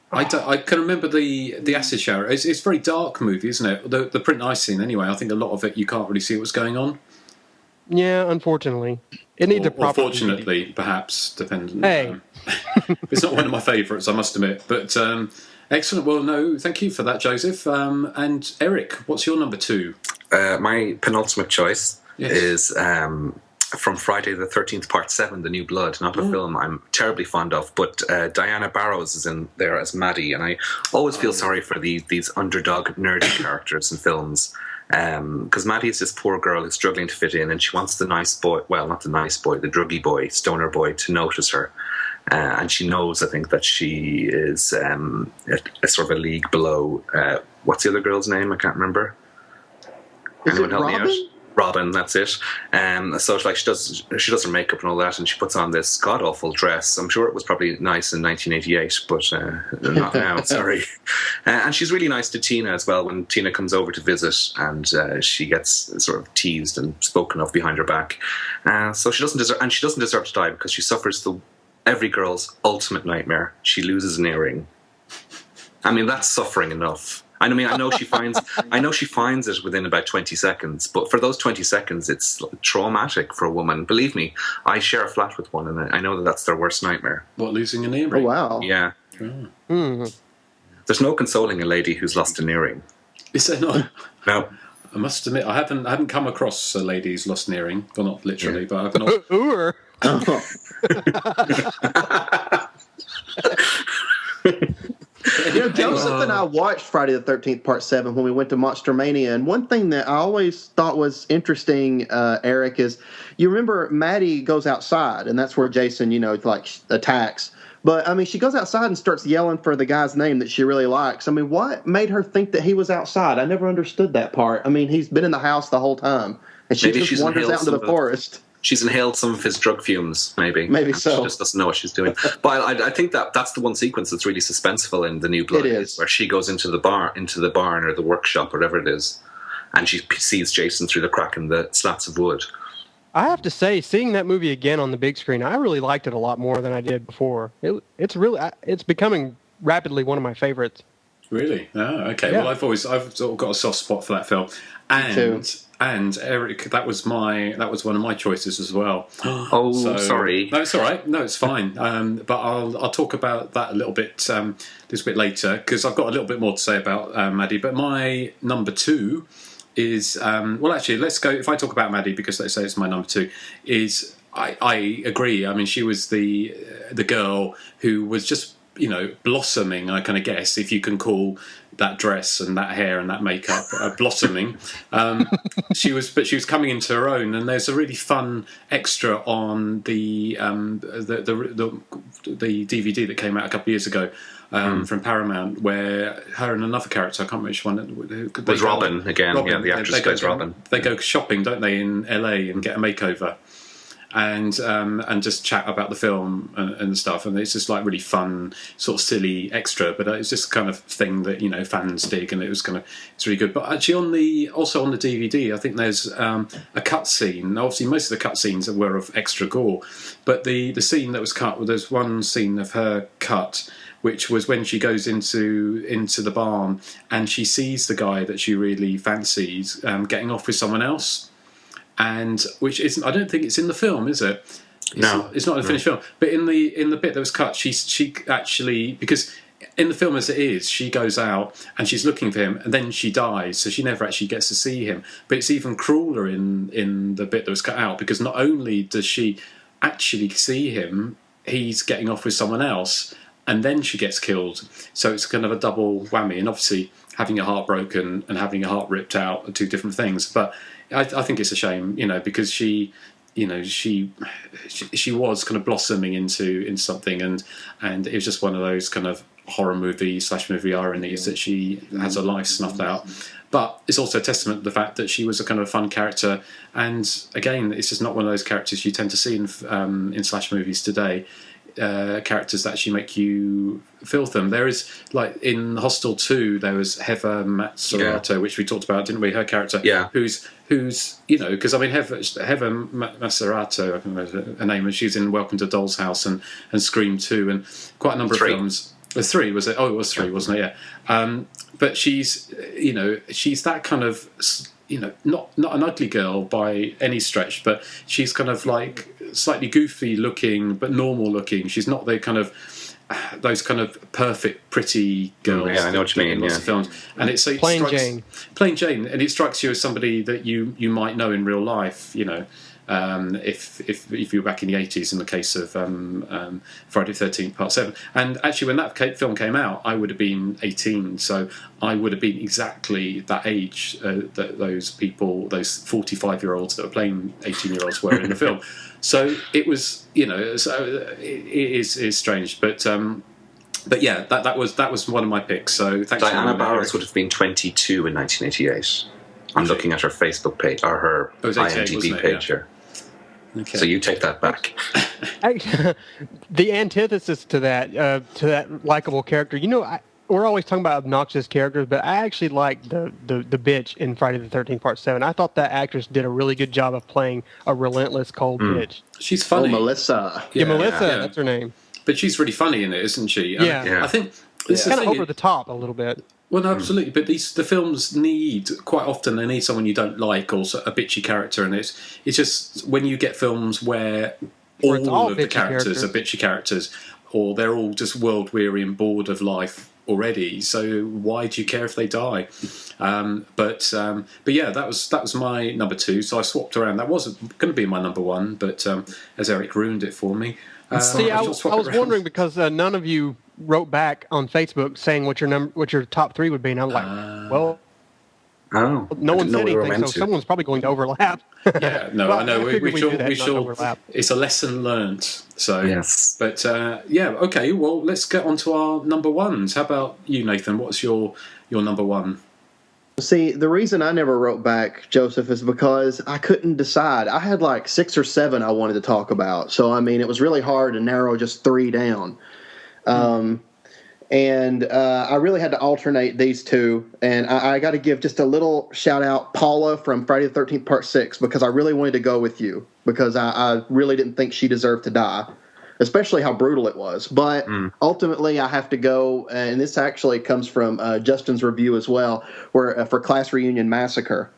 I can remember the acid shower. It's a very dark movie, isn't it? The print I've seen, anyway. I think a lot of it you can't really see what's going on. Yeah, unfortunately, it needs a proper. Fortunately, perhaps, depending. Hey, it's not one of my favourites, I must admit. But excellent. Well, no, thank you for that, Joseph. And Eric, what's your number 2? My penultimate choice is from Friday the 13th, Part 7, The New Blood. Not a film I'm terribly fond of, but Diana Barrows is in there as Maddie, and I always feel sorry for these underdog nerdy characters in films. Because Maddie is this poor girl who's struggling to fit in, and she wants the nice boy, well, not the nice boy, the druggy boy, stoner boy, to notice her. And she knows, I think, that she is a sort of a league below. What's the other girl's name? I can't remember. Anyone help me out? Robin, that's it. So like she does her makeup and all that, and she puts on this god awful dress. I'm sure it was probably nice in 1988, but not now. Sorry. And she's really nice to Tina as well when Tina comes over to visit, and she gets sort of teased and spoken of behind her back. So she doesn't deserve to die because she suffers every girl's ultimate nightmare. She loses an earring. I mean, that's suffering enough. I mean, I know she finds it within about 20 seconds, but for those 20 seconds, it's traumatic for a woman. Believe me, I share a flat with one, and I know that's their worst nightmare. What, losing an earring? Oh, wow. Yeah. There's no consoling a lady who's lost an earring. Is there not? No. I must admit, I haven't come across a lady who's lost an earring. Well, not literally, but I've not. Ooh. Joseph and I watched Friday the 13th Part 7 when we went to Monster Mania, and one thing that I always thought was interesting, Eric, is you remember Maddie goes outside, and that's where Jason, attacks. But, I mean, she goes outside and starts yelling for the guy's name that she really likes. I mean, what made her think that he was outside? I never understood that part. I mean, he's been in the house the whole time, and she just wanders out into the forest. She's inhaled some of his drug fumes, maybe. Maybe so. She just doesn't know what she's doing. But I think that's the one sequence that's really suspenseful in The New Blood. It is. Where she goes into the barn or the workshop, whatever it is, and she sees Jason through the crack in the slats of wood. I have to say, seeing that movie again on the big screen, I really liked it a lot more than I did before. It's becoming rapidly one of my favorites. Really? Oh, okay. Yeah. Well, I've sort of got a soft spot for that film. And And Erik, that was one of my choices as well. Sorry. No, it's all right. No, it's fine. But I'll talk about that a little bit later, because I've got a little bit more to say about Maddie. But my number 2 is actually, let's go. If I talk about Maddie, because they say it's my number 2, is I agree. I mean, she was the girl who was just blossoming. I kind of guess, if you can call that dress and that hair and that makeup blossoming. She was coming into her own, and there's a really fun extra on the DVD that came out a couple of years ago from Paramount, where her and another character, I can't remember which one, was Robin again. Robin. Yeah, the actress plays Robin. They go shopping, don't they, in LA and get a makeover. And just chat about the film and stuff, and it's just like really fun, sort of silly extra, but it's just kind of thing that fans dig, and it's really good. But actually, also on the DVD, I think there's a cut scene. Obviously, most of the cut scenes were of extra gore, but the scene that was cut, there's one scene of her cut, which was when she goes into the barn and she sees the guy that she really fancies getting off with someone else. And which isn't, I don't think it's in the film, is it? It's not a finished film. But in the bit that was cut, she actually, because in the film as it is, she goes out and she's looking for him, and then she dies, so she never actually gets to see him. But it's even crueler in the bit that was cut out, because not only does she actually see him, he's getting off with someone else, and then she gets killed. So it's kind of a double whammy. And obviously, having your heart broken and having your heart ripped out are two different things. But I think it's a shame, because she was kind of blossoming into something, and it was just one of those kind of horror movie / movie ironies that she has her life snuffed out. But it's also a testament to the fact that she was a kind of fun character, and again, it's just not one of those characters you tend to see in slash movies today. Characters that actually make you feel them. There is, like in Hostel 2, there was Heather Mazzarato, which we talked about, didn't we? Her character, who's because I mean Heather Mazzarato, I can remember her name, and she's in Welcome to Doll's House and Scream 2 and quite a number of films. 3 was it? Oh, it was 3, wasn't it? Yeah. But she's she's that kind of not an ugly girl by any stretch, but she's kind of like slightly goofy looking but normal looking. She's not the kind of those kind of perfect pretty girls. I know what you mean. In lots of films, and it's so Plain Jane, and it strikes you as somebody that you might know in real life. If you were back in the 80s, in the case of Friday the 13th Part 7. And actually, when that film came out, I would have been 18, so I would have been exactly that age that those people, those 45-year-olds that were playing 18-year-olds were in the film. So it was, so it is strange, but yeah, that was one of my picks. So thanks. Diana Barros would have been 22 in 1988. I'm looking at her Facebook page or her IMDb page here. Okay. So you take that back. The antithesis to that likable character, we're always talking about obnoxious characters, but I actually like the bitch in Friday the 13th Part 7. I thought that actress did a really good job of playing a relentless cold bitch. She's funny. Oh, Melissa. Yeah, Melissa, that's her name. But she's really funny in it, isn't she? Yeah. I think it's kind of over the top a little bit. Well, no, absolutely. But the films quite often they need someone you don't like, or a bitchy character, and it's just when you get films where all of the characters are bitchy characters, or they're all just world weary and bored of life already. So why do you care if they die? But yeah, that was my number 2. So I swapped around. That wasn't going to be my number 1, but as Erik ruined it for me. See, I was wondering because none of you wrote back on Facebook saying what your top 3 would be, and I'm like, no one said anything, so someone's probably going to overlap. Yeah, no, I know. We shall. It's a lesson learned. So yes, but yeah, okay. Well, let's get on to our number 1s. How about you, Nathan? What's your number 1? See, the reason I never wrote back, Joseph, is because I couldn't decide. I had like 6 or 7 I wanted to talk about. So, I mean, it was really hard to narrow just 3 down. And I really had to alternate these 2. And I got to give just a little shout out, Paula from Friday the 13th Part 6, because I really wanted to go with you, because I really didn't think she deserved to die, especially how brutal it was. But ultimately, I have to go, and this actually comes from Justin's review as well, where for Class Reunion Massacre.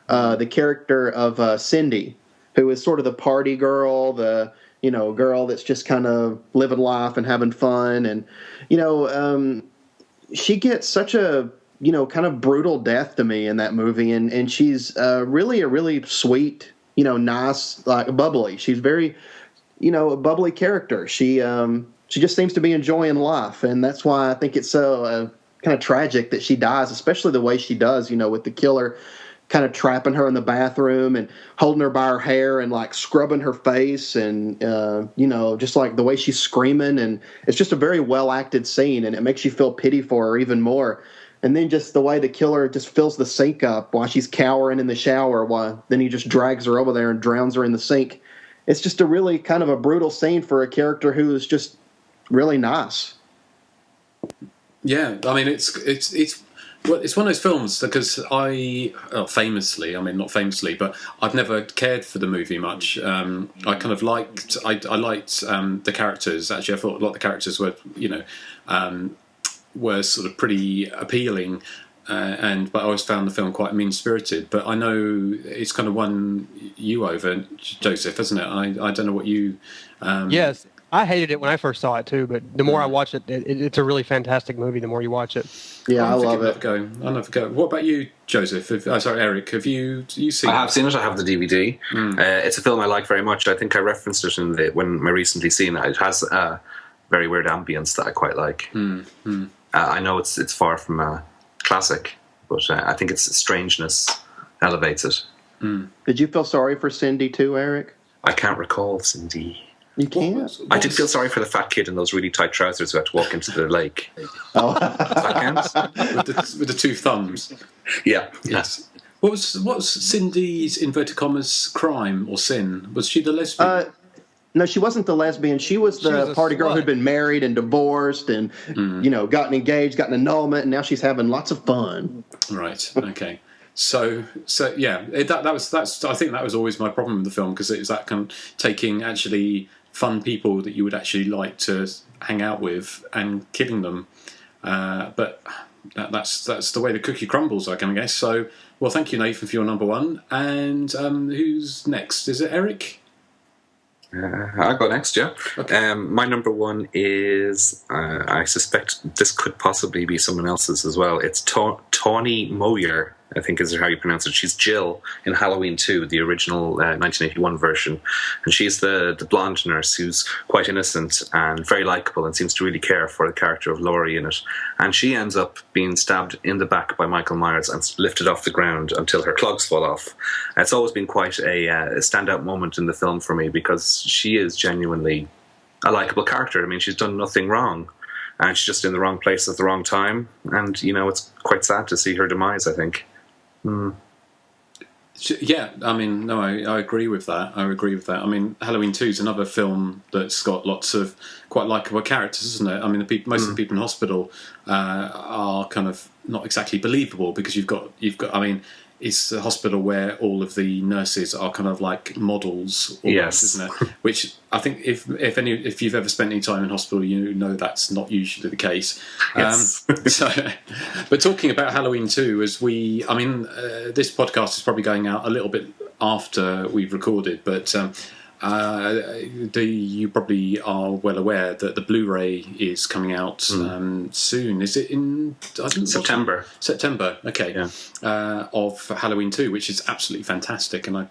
the character of Cindy, who is sort of the party girl, the girl that's just kind of living life and having fun, and she gets such a kind of brutal death to me in that movie, and she's really a really sweet, nice, like bubbly. She's very, a bubbly character. She just seems to be enjoying life, and that's why I think it's so kind of tragic that she dies, especially the way she does, with the killer kind of trapping her in the bathroom and holding her by her hair and like scrubbing her face, and just like the way she's screaming, and it's just a very well acted scene, and it makes you feel pity for her even more. And then just the way the killer just fills the sink up while she's cowering in the shower, while then he just drags her over there and drowns her in the sink. It's just a really kind of a brutal scene for a character who is just really nice. Yeah, I mean, it's one of those films because not famously, but I've never cared for the movie much. I kind of liked the characters. Actually, I thought a lot of the characters were, were sort of pretty appealing, but I always found the film quite mean-spirited. But I know it's kind of won you over, Joseph, isn't it? I don't know what you... Yes, I hated it when I first saw it too, but the more I watch it, it's a really fantastic movie the more you watch it. Yeah, I love it. I'll never go. What about you, Joseph? Erik, have you seen it? I have seen it. I have the DVD. It's a film I like very much. I think I referenced it when I recently seen it. It has a very weird ambience that I quite like. I know it's far from a classic, but I think its strangeness elevates it. Did you feel sorry for Cindy too, Erik? I can't recall Cindy. You can't? I did feel sorry for the fat kid in those really tight trousers who had to walk into the lake. Oh. with the two thumbs. Yeah. Yes. What was Cindy's inverted commas crime or sin? Was she the lesbian? No, she wasn't the lesbian. She was the party girl who'd been married and divorced and, gotten engaged, got an annulment, and now she's having lots of fun. Right. Okay. So yeah, that's. I think that was always my problem with the film, because it was that kind of taking actually fun people that you would actually like to hang out with and killing them. But that's the way the cookie crumbles, I can guess. So, well, thank you, Nathan, for your number one. And who's next? Is it Erik? I'll go next, yeah. Okay. My number one is, I suspect this could possibly be someone else's as well. It's Tawny Moyer, I think is how you pronounce it. She's Jill in Halloween 2, the original 1981 version. And she's the blonde nurse who's quite innocent and very likeable and seems to really care for the character of Laurie in it. And she ends up being stabbed in the back by Michael Myers and lifted off the ground until her clogs fall off. It's always been quite a standout moment in the film for me, because she is genuinely a likeable character. I mean, she's done nothing wrong, and she's just in the wrong place at the wrong time. And, it's quite sad to see her demise, I think. Yeah, I mean, no, I agree with that. I mean, Halloween 2 is another film that's got lots of quite likeable characters, isn't it? I mean, most of the people in hospital are kind of not exactly believable, because you've got. I mean, it's a hospital where all of the nurses are kind of like models, almost, isn't it? Which I think if you've ever spent any time in hospital, you know that's not usually the case. Yes. But talking about Halloween 2, this podcast is probably going out a little bit after we've recorded, but you probably are well aware that the Blu-ray is coming out soon. Is it in September? September, okay. Yeah. Of Halloween 2, which is absolutely fantastic, and I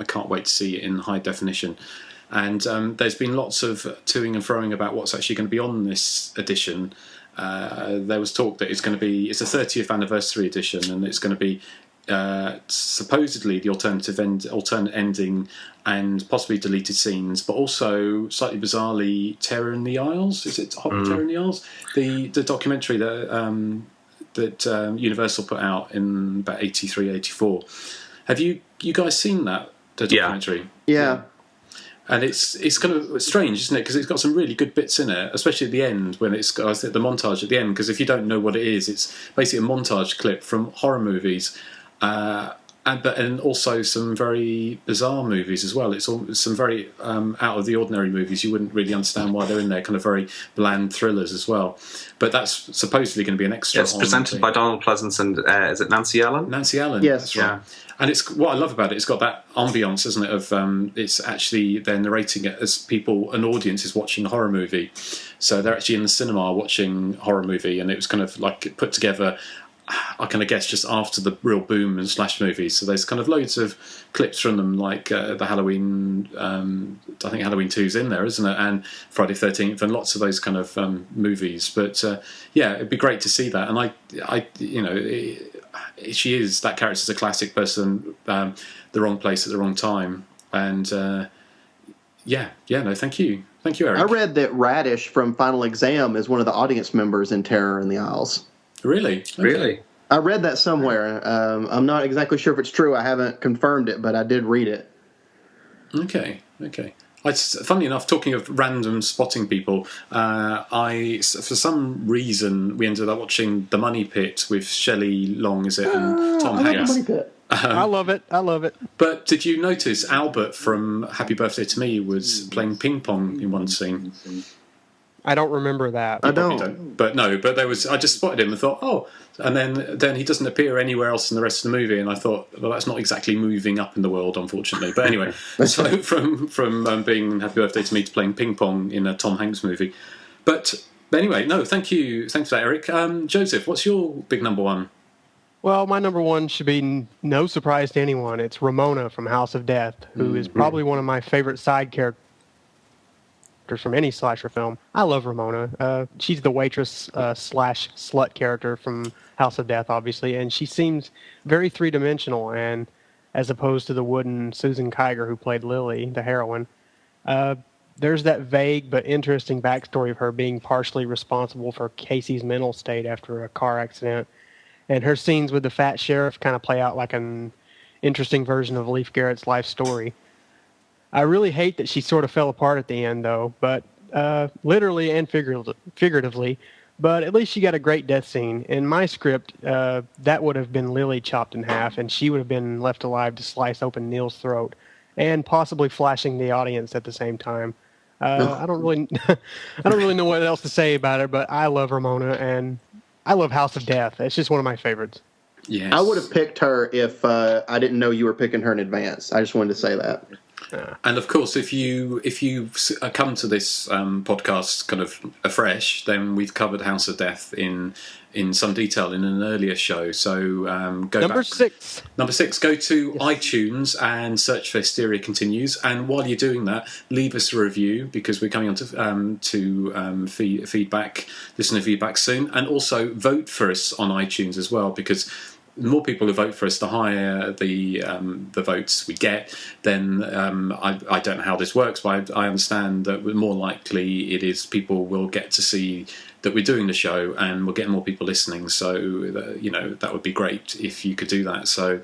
can't wait to see it in high definition. And there's been lots of toing and froing about what's actually going to be on this edition. There was talk that it's a 30th anniversary edition, and it's going to be supposedly the alternate ending and possibly deleted scenes, but also slightly bizarrely Terror in the Isles. Is it Terror in the Isles? The documentary that Universal put out in about 83, 84. Have you guys seen that documentary? Yeah. And it's kind of strange, isn't it? Because it's got some really good bits in it, especially at the end when it's got the montage at the end. Because if you don't know what it is, it's basically a montage clip from horror movies. and also some very bizarre movies as well. It's all some very out of the ordinary movies. You wouldn't really understand why they're in there. Kind of very bland thrillers as well. But that's supposedly going to be an extra. It's presented by Donald Pleasance and is it Nancy Allen? Nancy Allen. Yes. That's right. And it's what I love about it. It's got that ambience, isn't it? Of it's actually they're narrating it as an audience is watching a horror movie. So they're actually in the cinema watching a horror movie, and it was kind of like put together. I kind of guess just after the real boom in slash movies. So there's kind of loads of clips from them, like the Halloween. I think Halloween 2's in there, isn't it? And Friday 13th, and lots of those kind of movies. But yeah, it'd be great to see that. And I you know, she is that character's a classic person, the wrong place at the wrong time. And no, thank you, Eric. I read that Radish from Final Exam is one of the audience members in Terror in the Aisles. Really? Okay. Really? I read that somewhere. I'm not exactly sure if it's true. I haven't confirmed it, but I did read it. Okay. Funnily enough, talking of random spotting people, for some reason we ended up watching The Money Pit with Shelley Long, is it, and Tom Hanks. Money Pit. I love it. But did you notice Albert from Happy Birthday to Me was playing ping pong in one scene? I don't remember that. I don't. But there was. I just spotted him and thought, oh, and then he doesn't appear anywhere else in the rest of the movie, and I thought, well, that's not exactly moving up in the world, unfortunately. But anyway, so from being Happy Birthday to Me to playing ping pong in a Tom Hanks movie. But anyway, no, thanks for that, Eric. Joseph, what's your big number one? Well, my number one should be no surprise to anyone. It's Ramona from House of Death, who is probably one of my favorite side characters from any slasher film. I love Ramona. She's the waitress slash slut character from House of Death, obviously, and she seems very three-dimensional, and as opposed to the wooden Susan Kiger who played Lily, the heroine. There's that vague but interesting backstory of her being partially responsible for Casey's mental state after a car accident, and her scenes with the fat sheriff kind of play out like an interesting version of Leif Garrett's life story. I really hate that she sort of fell apart at the end, though, but literally and figuratively. But at least she got a great death scene. In my script, that would have been Lily chopped in half, and she would have been left alive to slice open Neil's throat, and possibly flashing the audience at the same time. I don't really know what else to say about her, but I love Ramona, and I love House of Death. It's just one of my favorites. Yes. I would have picked her if I didn't know you were picking her in advance. I just wanted to say that. And of course, if you come to this podcast kind of afresh, then we've covered House of Death in some detail in an earlier show. So go Number back. 6. Number 6. Go to iTunes and search for Hysteria Continues. And while you're doing that, leave us a review because we're coming on to feedback, listener feedback soon, and also vote for us on iTunes as well because the more people who vote for us, the higher the votes we get. Then I don't know how this works, but I understand that more likely it is people will get to see that we're doing the show and we'll get more people listening. So that would be great if you could do that. So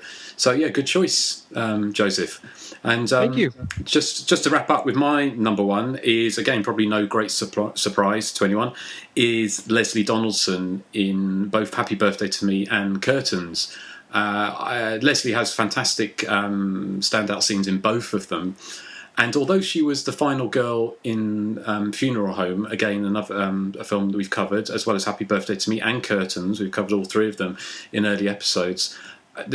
yeah, good choice, Joseph. And thank you. Just to wrap up with my number one is, again, probably no great surprise to anyone, is Leslie Donaldson in both Happy Birthday to Me and Curtains. Leslie has fantastic standout scenes in both of them. And although she was the final girl in Funeral Home, again, another a film that we've covered, as well as Happy Birthday to Me and Curtains, we've covered all three of them in early episodes. I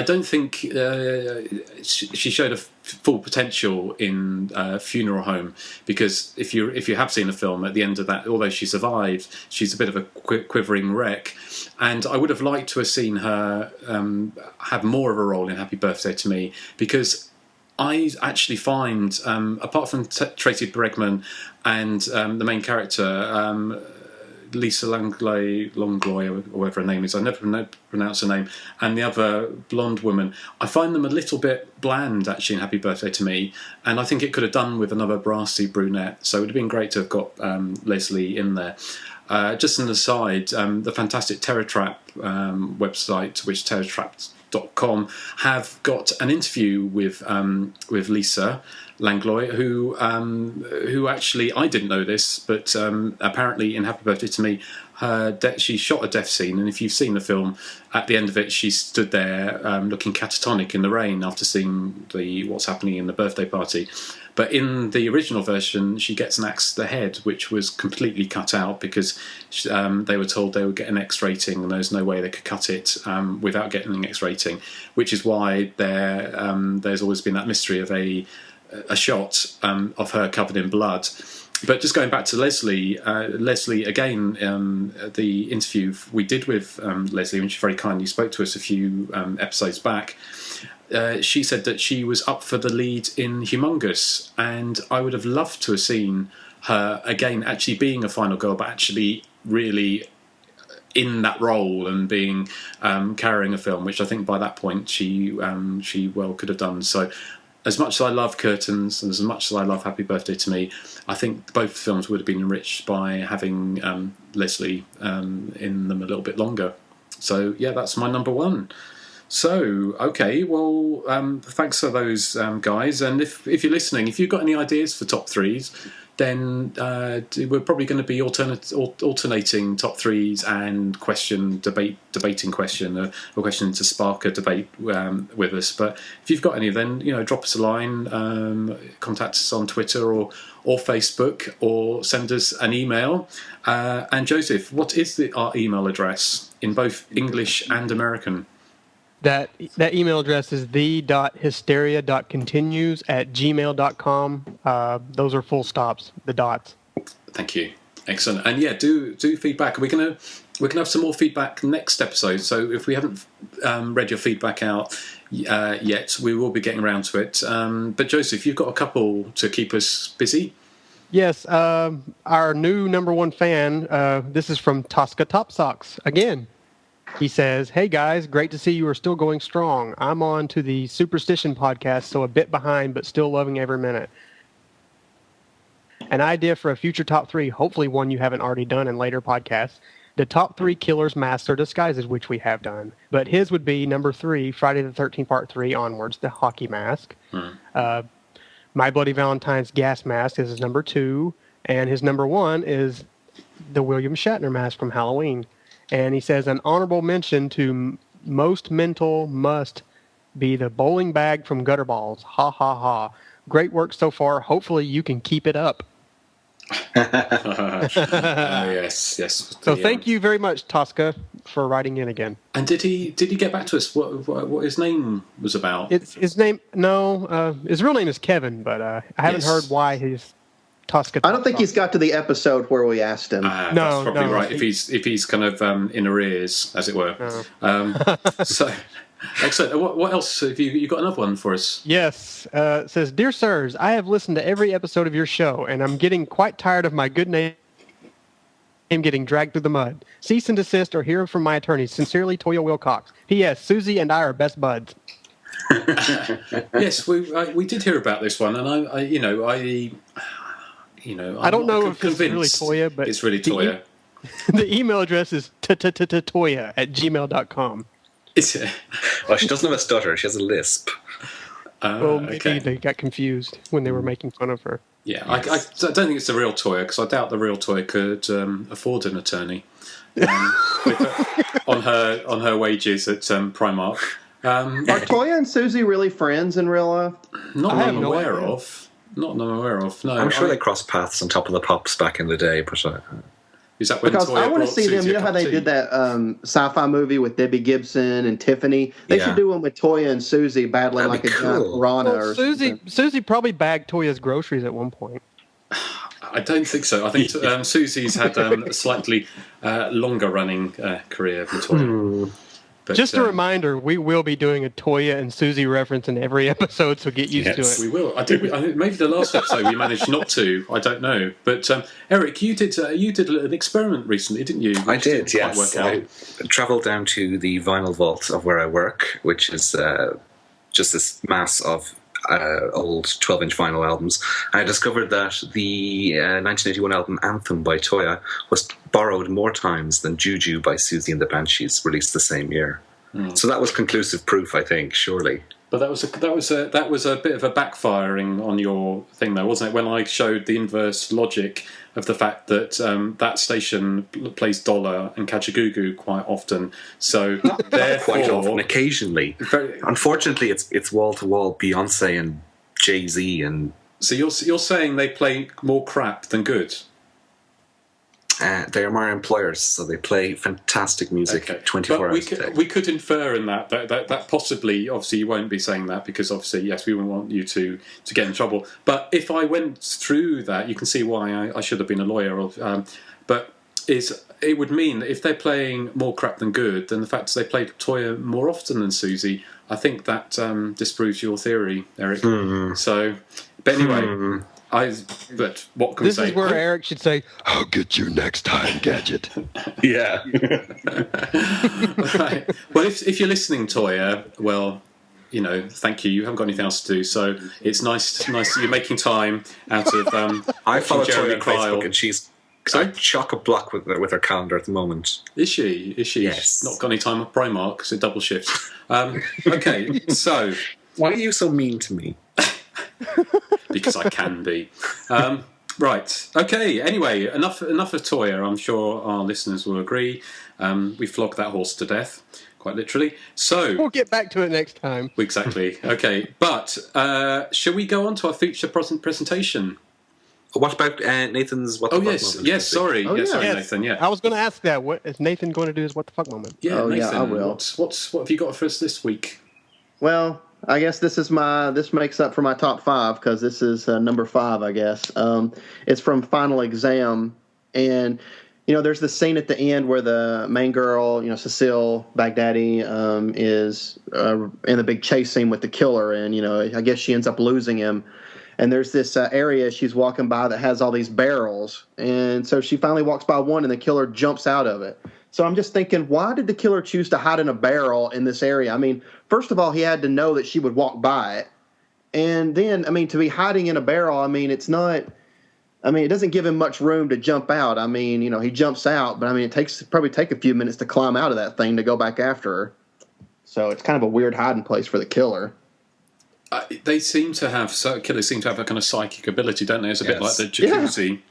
don't think she showed a full potential in Funeral Home, because if you have seen a film at the end of that, although she survived, she's a bit of a quivering wreck, and I would have liked to have seen her have more of a role in Happy Birthday to Me, because I actually find, apart from Tracy Bregman and the main character, Lisa Langlois, or whatever her name is, I never pronounce her name, and the other blonde woman, I find them a little bit bland, actually, in Happy Birthday to Me, and I think it could have done with another brassy brunette, so it would have been great to have got Leslie in there. Just an aside, the fantastic Terror Trap website, which TerrorTrap.com, have got an interview with Lisa Langlois, who actually, I didn't know this, but apparently in Happy Birthday to Me, she shot a death scene, and if you've seen the film, at the end of it, she stood there looking catatonic in the rain after seeing what's happening in the birthday party. But in the original version, she gets an axe to the head, which was completely cut out because they were told they would get an X rating, and there's no way they could cut it without getting an X rating, which is why there's always been that mystery of a shot of her covered in blood. But just going back to Leslie again, the interview we did with Leslie, when she very kindly spoke to us a few episodes back, she said that she was up for the lead in Humongous, and I would have loved to have seen her again actually being a final girl, but actually really in that role and being carrying a film, which I think by that point she well could have done. So as much as I love Curtains and as much as I love Happy Birthday to Me, I think both films would have been enriched by having Leslie in them a little bit longer. So yeah, that's my number one. So okay, well, thanks for those guys. And if you're listening, if you've got any ideas for top threes, then we're probably going to be alternating top threes and debating question, a question to spark a debate with us. But if you've got any, then drop us a line, contact us on Twitter or Facebook, or send us an email. And Joseph, what is our email address in both English and American? That email address is the.hysteria.continues@gmail.com. Those are full stops, the dots. Thank you. Excellent. And yeah, do feedback. We're gonna have some more feedback next episode. So if we haven't read your feedback out yet, we will be getting around to it. But Joseph, you've got a couple to keep us busy. Yes, our new number one fan. This is from Tosca Top Socks again. He says, "Hey guys, great to see you are still going strong. I'm on to the Superstition podcast, so a bit behind, but still loving every minute. An idea for a future top three, hopefully one you haven't already done in later podcasts. The top three killers, masks, or disguises, which we have done. But his would be number 3, Friday the 13th Part 3 onwards, the hockey mask. My Bloody Valentine's gas mask is his number 2. And his number 1 is the William Shatner mask from Halloween. And he says an honorable mention to most mental must be the bowling bag from Gutterballs. Ha ha ha. Great work so far. Hopefully you can keep it up." Yes. So thank you very much, Tosca, for writing in again. And did he get back to us what his name was about? His name, no, his real name is Kevin, but I haven't heard why his Tosca. I don't think he's got to the episode where we asked him. That's probably right. If he's kind of in arrears, as it were. No. So excellent. What else have you got? Another one for us? Yes. It says, "Dear sirs, I have listened to every episode of your show, and I'm getting quite tired of my good name getting dragged through the mud. Cease and desist or hear from my attorney. Sincerely, Toya Wilcox. P.S. Susie and I are best buds." Yes, we did hear about this one, and I don't know if it's really Toya, but it's really Toya. The email address is toya@gmail.com. Well, she doesn't have a stutter. She has a lisp. Well, maybe they got confused when they were making fun of her. Yeah, I don't think it's the real Toya, because I doubt the real Toya could afford an attorney on her wages at Primark. Are Toya and Susie really friends in real life? Not that I'm aware of. No, I'm sure they crossed paths on Top of the Pops back in the day, but is that when because Toya I want to see Susie them. You know how they did that sci-fi movie with Debbie Gibson and Tiffany? They should do one with Toya and Susie battling like a giant piranha. Well, Susie probably bagged Toya's groceries at one point. I don't think so. I think Susie's had a slightly longer running career than Toya. But, just a reminder, we will be doing a Toya and Susie reference in every episode, so get used to it. We will. I think maybe the last episode we managed not to. I don't know. But Erik, you did an experiment recently, didn't you? I did, yes. I travelled down to the vinyl vault of where I work, which is just this mass of old 12-inch vinyl albums. I discovered that the 1981 album Anthem by Toya was borrowed more times than Juju by Susie and the Banshees, released the same year. So that was conclusive proof, I think, surely. But that was a bit of a backfiring on your thing, though, wasn't it? When I showed the inverse logic of the fact that that station plays Dollar and Kajagoogoo quite often, so therefore, quite often, occasionally. Unfortunately, it's wall to wall Beyonce and Jay-Z, and so you're saying they play more crap than good. They are my employers, so they play fantastic music 24 hours a day. We could infer in that possibly, obviously, you won't be saying that because obviously, yes, we wouldn't want you to get in trouble. But if I went through that, you can see why I should have been a lawyer. It would mean that if they're playing more crap than good, then the fact that they played Toyah more often than Susie, I think that disproves your theory, Erik. Mm-hmm. So, but anyway. But what can we say? This is where Erik should say, "I'll get you next time, Gadget." Yeah. Right. Well, if you're listening, Toyah, well, thank you. You haven't got anything else to do, so it's nice you're making time out of. I follow Toyah on Kyle. Facebook, and she's chock-a-block with her calendar at the moment. Is she? Yes. Not got any time at Primark because it double shifts. Okay, so why are you so mean to me? Because I can be. Right. Okay. Anyway, enough of Toyah. I'm sure our listeners will agree. We flogged that horse to death, quite literally. So we'll get back to it next time. Exactly. Okay. But shall we go on to our feature presentation? What about Nathan's What the Fuck moment? Yes. Sorry. Sorry, yes. Nathan. Yeah. I was going to ask that. What is Nathan going to do? His What the Fuck moment? Yeah. Nathan, yeah, I will. What have you got for us this week? Well, I guess this makes up for my top 5 because this is number 5, I guess. It's from Final Exam, and there's the scene at the end where the main girl, Cecile Baghdadi, is in the big chase scene with the killer, and I guess she ends up losing him. And there's this area she's walking by that has all these barrels, and so she finally walks by one, and the killer jumps out of it. So I'm just thinking, why did the killer choose to hide in a barrel in this area? I mean, first of all, he had to know that she would walk by it. And then, to be hiding in a barrel, it doesn't give him much room to jump out. He jumps out, but it probably take a few minutes to climb out of that thing to go back after her. So it's kind of a weird hiding place for the killer. Killers seem to have a kind of psychic ability, don't they? It's a bit like the jacuzzi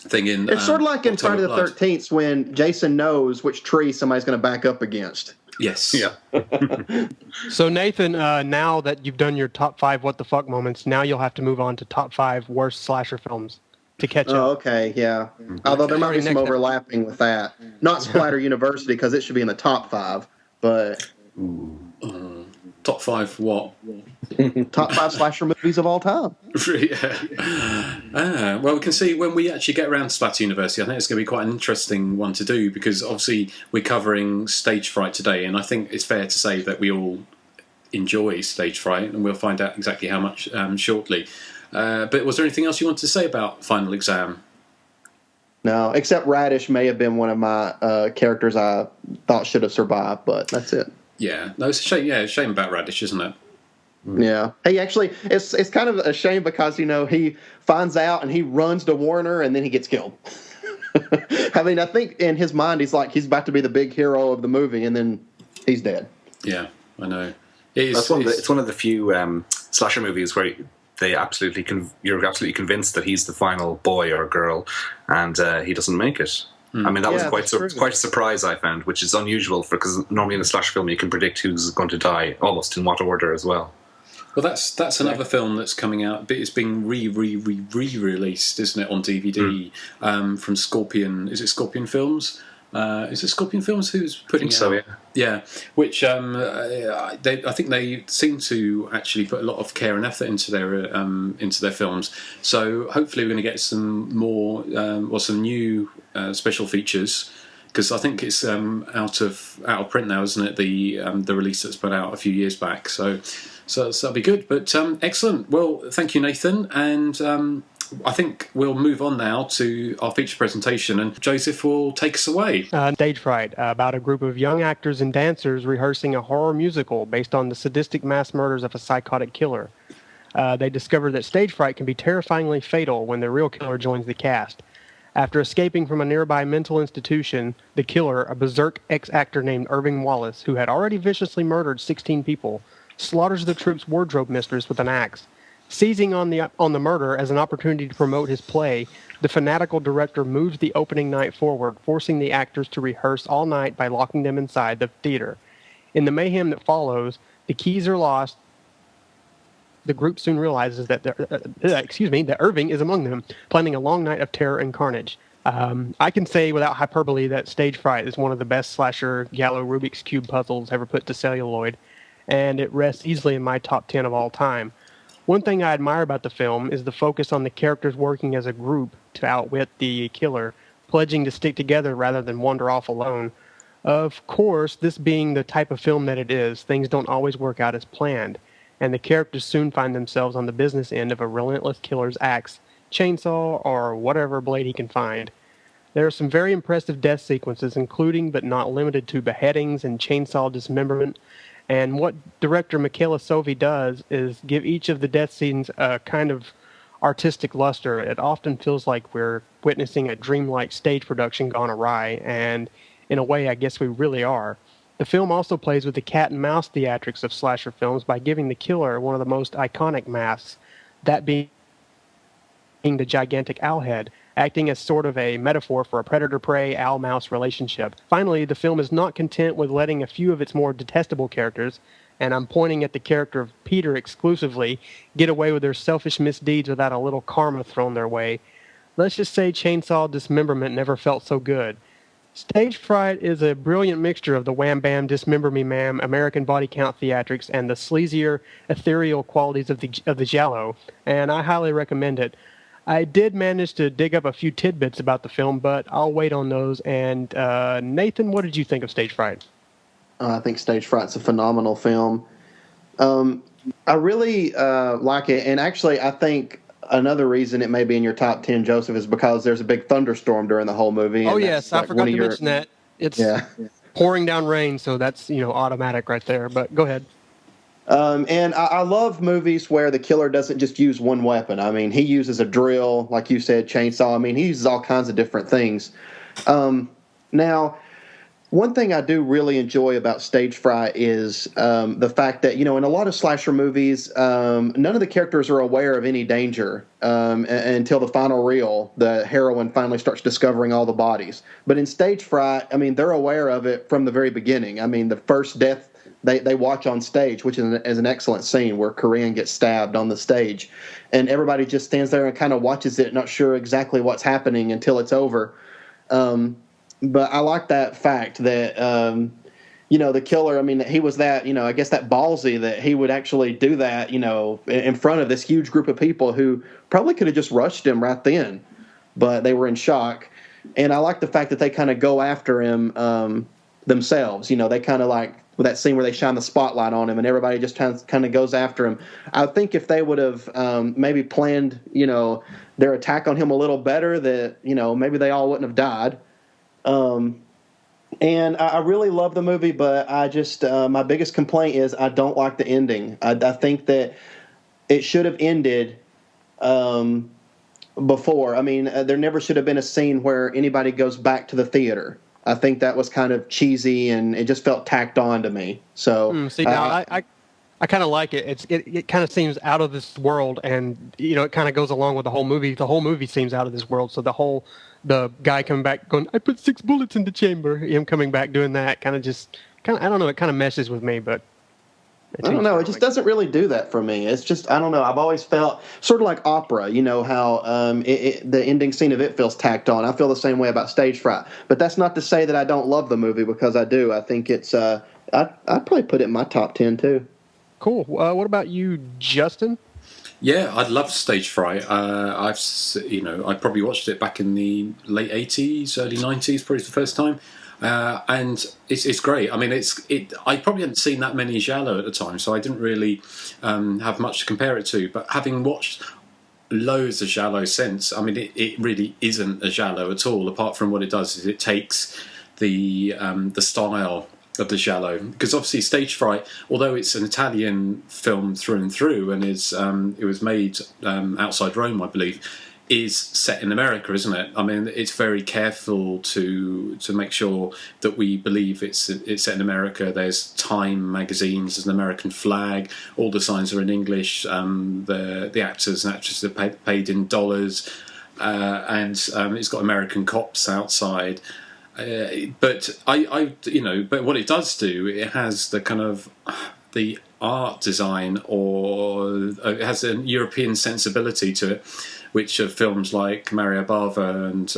thing in. It's sort of like in Friday the 13th when Jason knows which tree somebody's going to back up against. Yes. Yeah. So Nathan, now that you've done your top 5 What the Fuck moments, now you'll have to move on to top 5 worst slasher films to catch up. Oh, okay, yeah. Although there might be some overlapping with that. Not Splatter University because it should be in the top 5, but. Top 5 what? Top 5 slasher movies of all time. Well, we can see when we actually get around to Splatter University, I think it's going to be quite an interesting one to do because obviously we're covering Stage Fright today, and I think it's fair to say that we all enjoy Stage Fright, and we'll find out exactly how much shortly. But was there anything else you wanted to say about Final Exam? No, except Radish may have been one of my characters I thought should have survived, but that's it. Yeah, no, it's a shame. Yeah, it's a shame about Radish, isn't it? Yeah. Hey, actually, it's kind of a shame because he finds out and he runs to warn her, and then he gets killed. I think in his mind he's about to be the big hero of the movie, and then he's dead. Yeah, I know. It's one of the few slasher movies where you're absolutely convinced that he's the final boy or girl, and he doesn't make it. That was quite a surprise I found, which is unusual because normally in a slasher film you can predict who's going to die almost in what order as well. Well, that's another film that's coming out. It's being re-released, isn't it, on DVD from Scorpion? Is it Scorpion Films? Is it Scorpion Films who's putting it out? So, yeah. Which I think they seem to actually put a lot of care and effort into their films. So hopefully we're going to get some more or some new special features. Because I think it's out of print now, isn't it? The release that's put out a few years back. So that'll be good. But excellent. Well, thank you, Nathan. And I think we'll move on now to our feature presentation, and Joseph will take us away. Stage Fright, about a group of young actors and dancers rehearsing a horror musical based on the sadistic mass murders of a psychotic killer. They discover that stage fright can be terrifyingly fatal when the real killer joins the cast. After escaping from a nearby mental institution, the killer, a berserk ex-actor named Irving Wallace, who had already viciously murdered 16 people, slaughters the troop's wardrobe mistress with an axe. Seizing on the murder as an opportunity to promote his play, the fanatical director moves the opening night forward, forcing the actors to rehearse all night by locking them inside the theater. In the mayhem that follows, the keys are lost. The group soon realizes that that Irving is among them, planning a long night of terror and carnage. I can say without hyperbole that Stage Fright is one of the best slasher Gallo Rubik's Cube puzzles ever put to celluloid, and it rests easily in my top 10 of all time. One thing I admire about the film is the focus on the characters working as a group to outwit the killer, pledging to stick together rather than wander off alone. Of course, this being the type of film that it is, things don't always work out as planned, and the characters soon find themselves on the business end of a relentless killer's axe, chainsaw, or whatever blade he can find. There are some very impressive death sequences, including but not limited to beheadings and chainsaw dismemberment. And what director Michaela Sovi does is give each of the death scenes a kind of artistic luster. It often feels like we're witnessing a dreamlike stage production gone awry, and in a way, I guess we really are. The film also plays with the cat and mouse theatrics of slasher films by giving the killer one of the most iconic masks, that being the gigantic owl head, acting as sort of a metaphor for a predator-prey, owl-mouse relationship. Finally, the film is not content with letting a few of its more detestable characters, and I'm pointing at the character of Peter exclusively, get away with their selfish misdeeds without a little karma thrown their way. Let's just say chainsaw dismemberment never felt so good. Stage Fright is a brilliant mixture of the wham bam dismember me ma'am American body count theatrics and the sleazier ethereal qualities of the giallo, and I highly recommend it. I did manage to dig up a few tidbits about the film, but I'll wait on those. And Nathan, what did you think of Stage Fright? I think Stage Fright's a phenomenal film. I really like it, and actually I think another reason it may be in your top 10, Joseph, is because there's a big thunderstorm during the whole movie. Oh, yes, I forgot to mention that. It's pouring down rain, so that's automatic right there, but go ahead. And I love movies where the killer doesn't just use one weapon. I mean, he uses a drill, like you said, chainsaw. I mean, he uses all kinds of different things. Now, one thing I do really enjoy about Stage Fright is the fact that, in a lot of slasher movies, none of the characters are aware of any danger until the final reel, the heroine finally starts discovering all the bodies. But in Stage Fright, I mean, they're aware of it from the very beginning. I mean, the first death they watch on stage, which is an excellent scene where Corinne gets stabbed on the stage, and everybody just stands there and kind of watches it, not sure exactly what's happening until it's over. But I like that fact that the killer, I mean, he was that, I guess that ballsy that he would actually do that, in front of this huge group of people who probably could have just rushed him right then, but they were in shock. And I like the fact that they kind of go after him themselves. They kind of like with that scene where they shine the spotlight on him and everybody just kind of goes after him. I think if they would have maybe planned, their attack on him a little better, that, maybe they all wouldn't have died. And I really love the movie, but I just my biggest complaint is I don't like the ending. I think that it should have ended before. I mean, there never should have been a scene where anybody goes back to the theater. I think that was kind of cheesy, and it just felt tacked on to me. So I kind of like it. It kind of seems out of this world, and it kind of goes along with the whole movie. The whole movie seems out of this world. So the guy coming back going, I put 6 bullets in the chamber. Him coming back doing that I don't know. It kind of messes with me, but I don't know. It just doesn't really do that for me. It's just, I don't know. I've always felt sort of like opera, how the ending scene of it feels tacked on. I feel the same way about Stage Fright. But that's not to say that I don't love the movie, because I do. I think it's, I'd probably put it in my top 10 too. Cool. What about you, Justin? Yeah, I'd love Stage Fright. I probably watched it back in the late 80s, early 90s, probably the first time. And it's great. I mean, I probably hadn't seen that many giallo at the time, so I didn't really have much to compare it to. But having watched loads of giallo since, I mean, it really isn't a giallo at all. Apart from what it does is it takes the style of the giallo, because obviously Stage Fright, although it's an Italian film through and through, and it was made outside Rome, I believe. is set in America, isn't it? I mean, it's very careful to make sure that we believe it's set in America. There's Time magazines, there's an American flag, all the signs are in English. The actors and actresses are paid in dollars, and it's got American cops outside. But but what it does do, it has the kind of the art design, or it has a European sensibility to it, which are films like Mario Bava and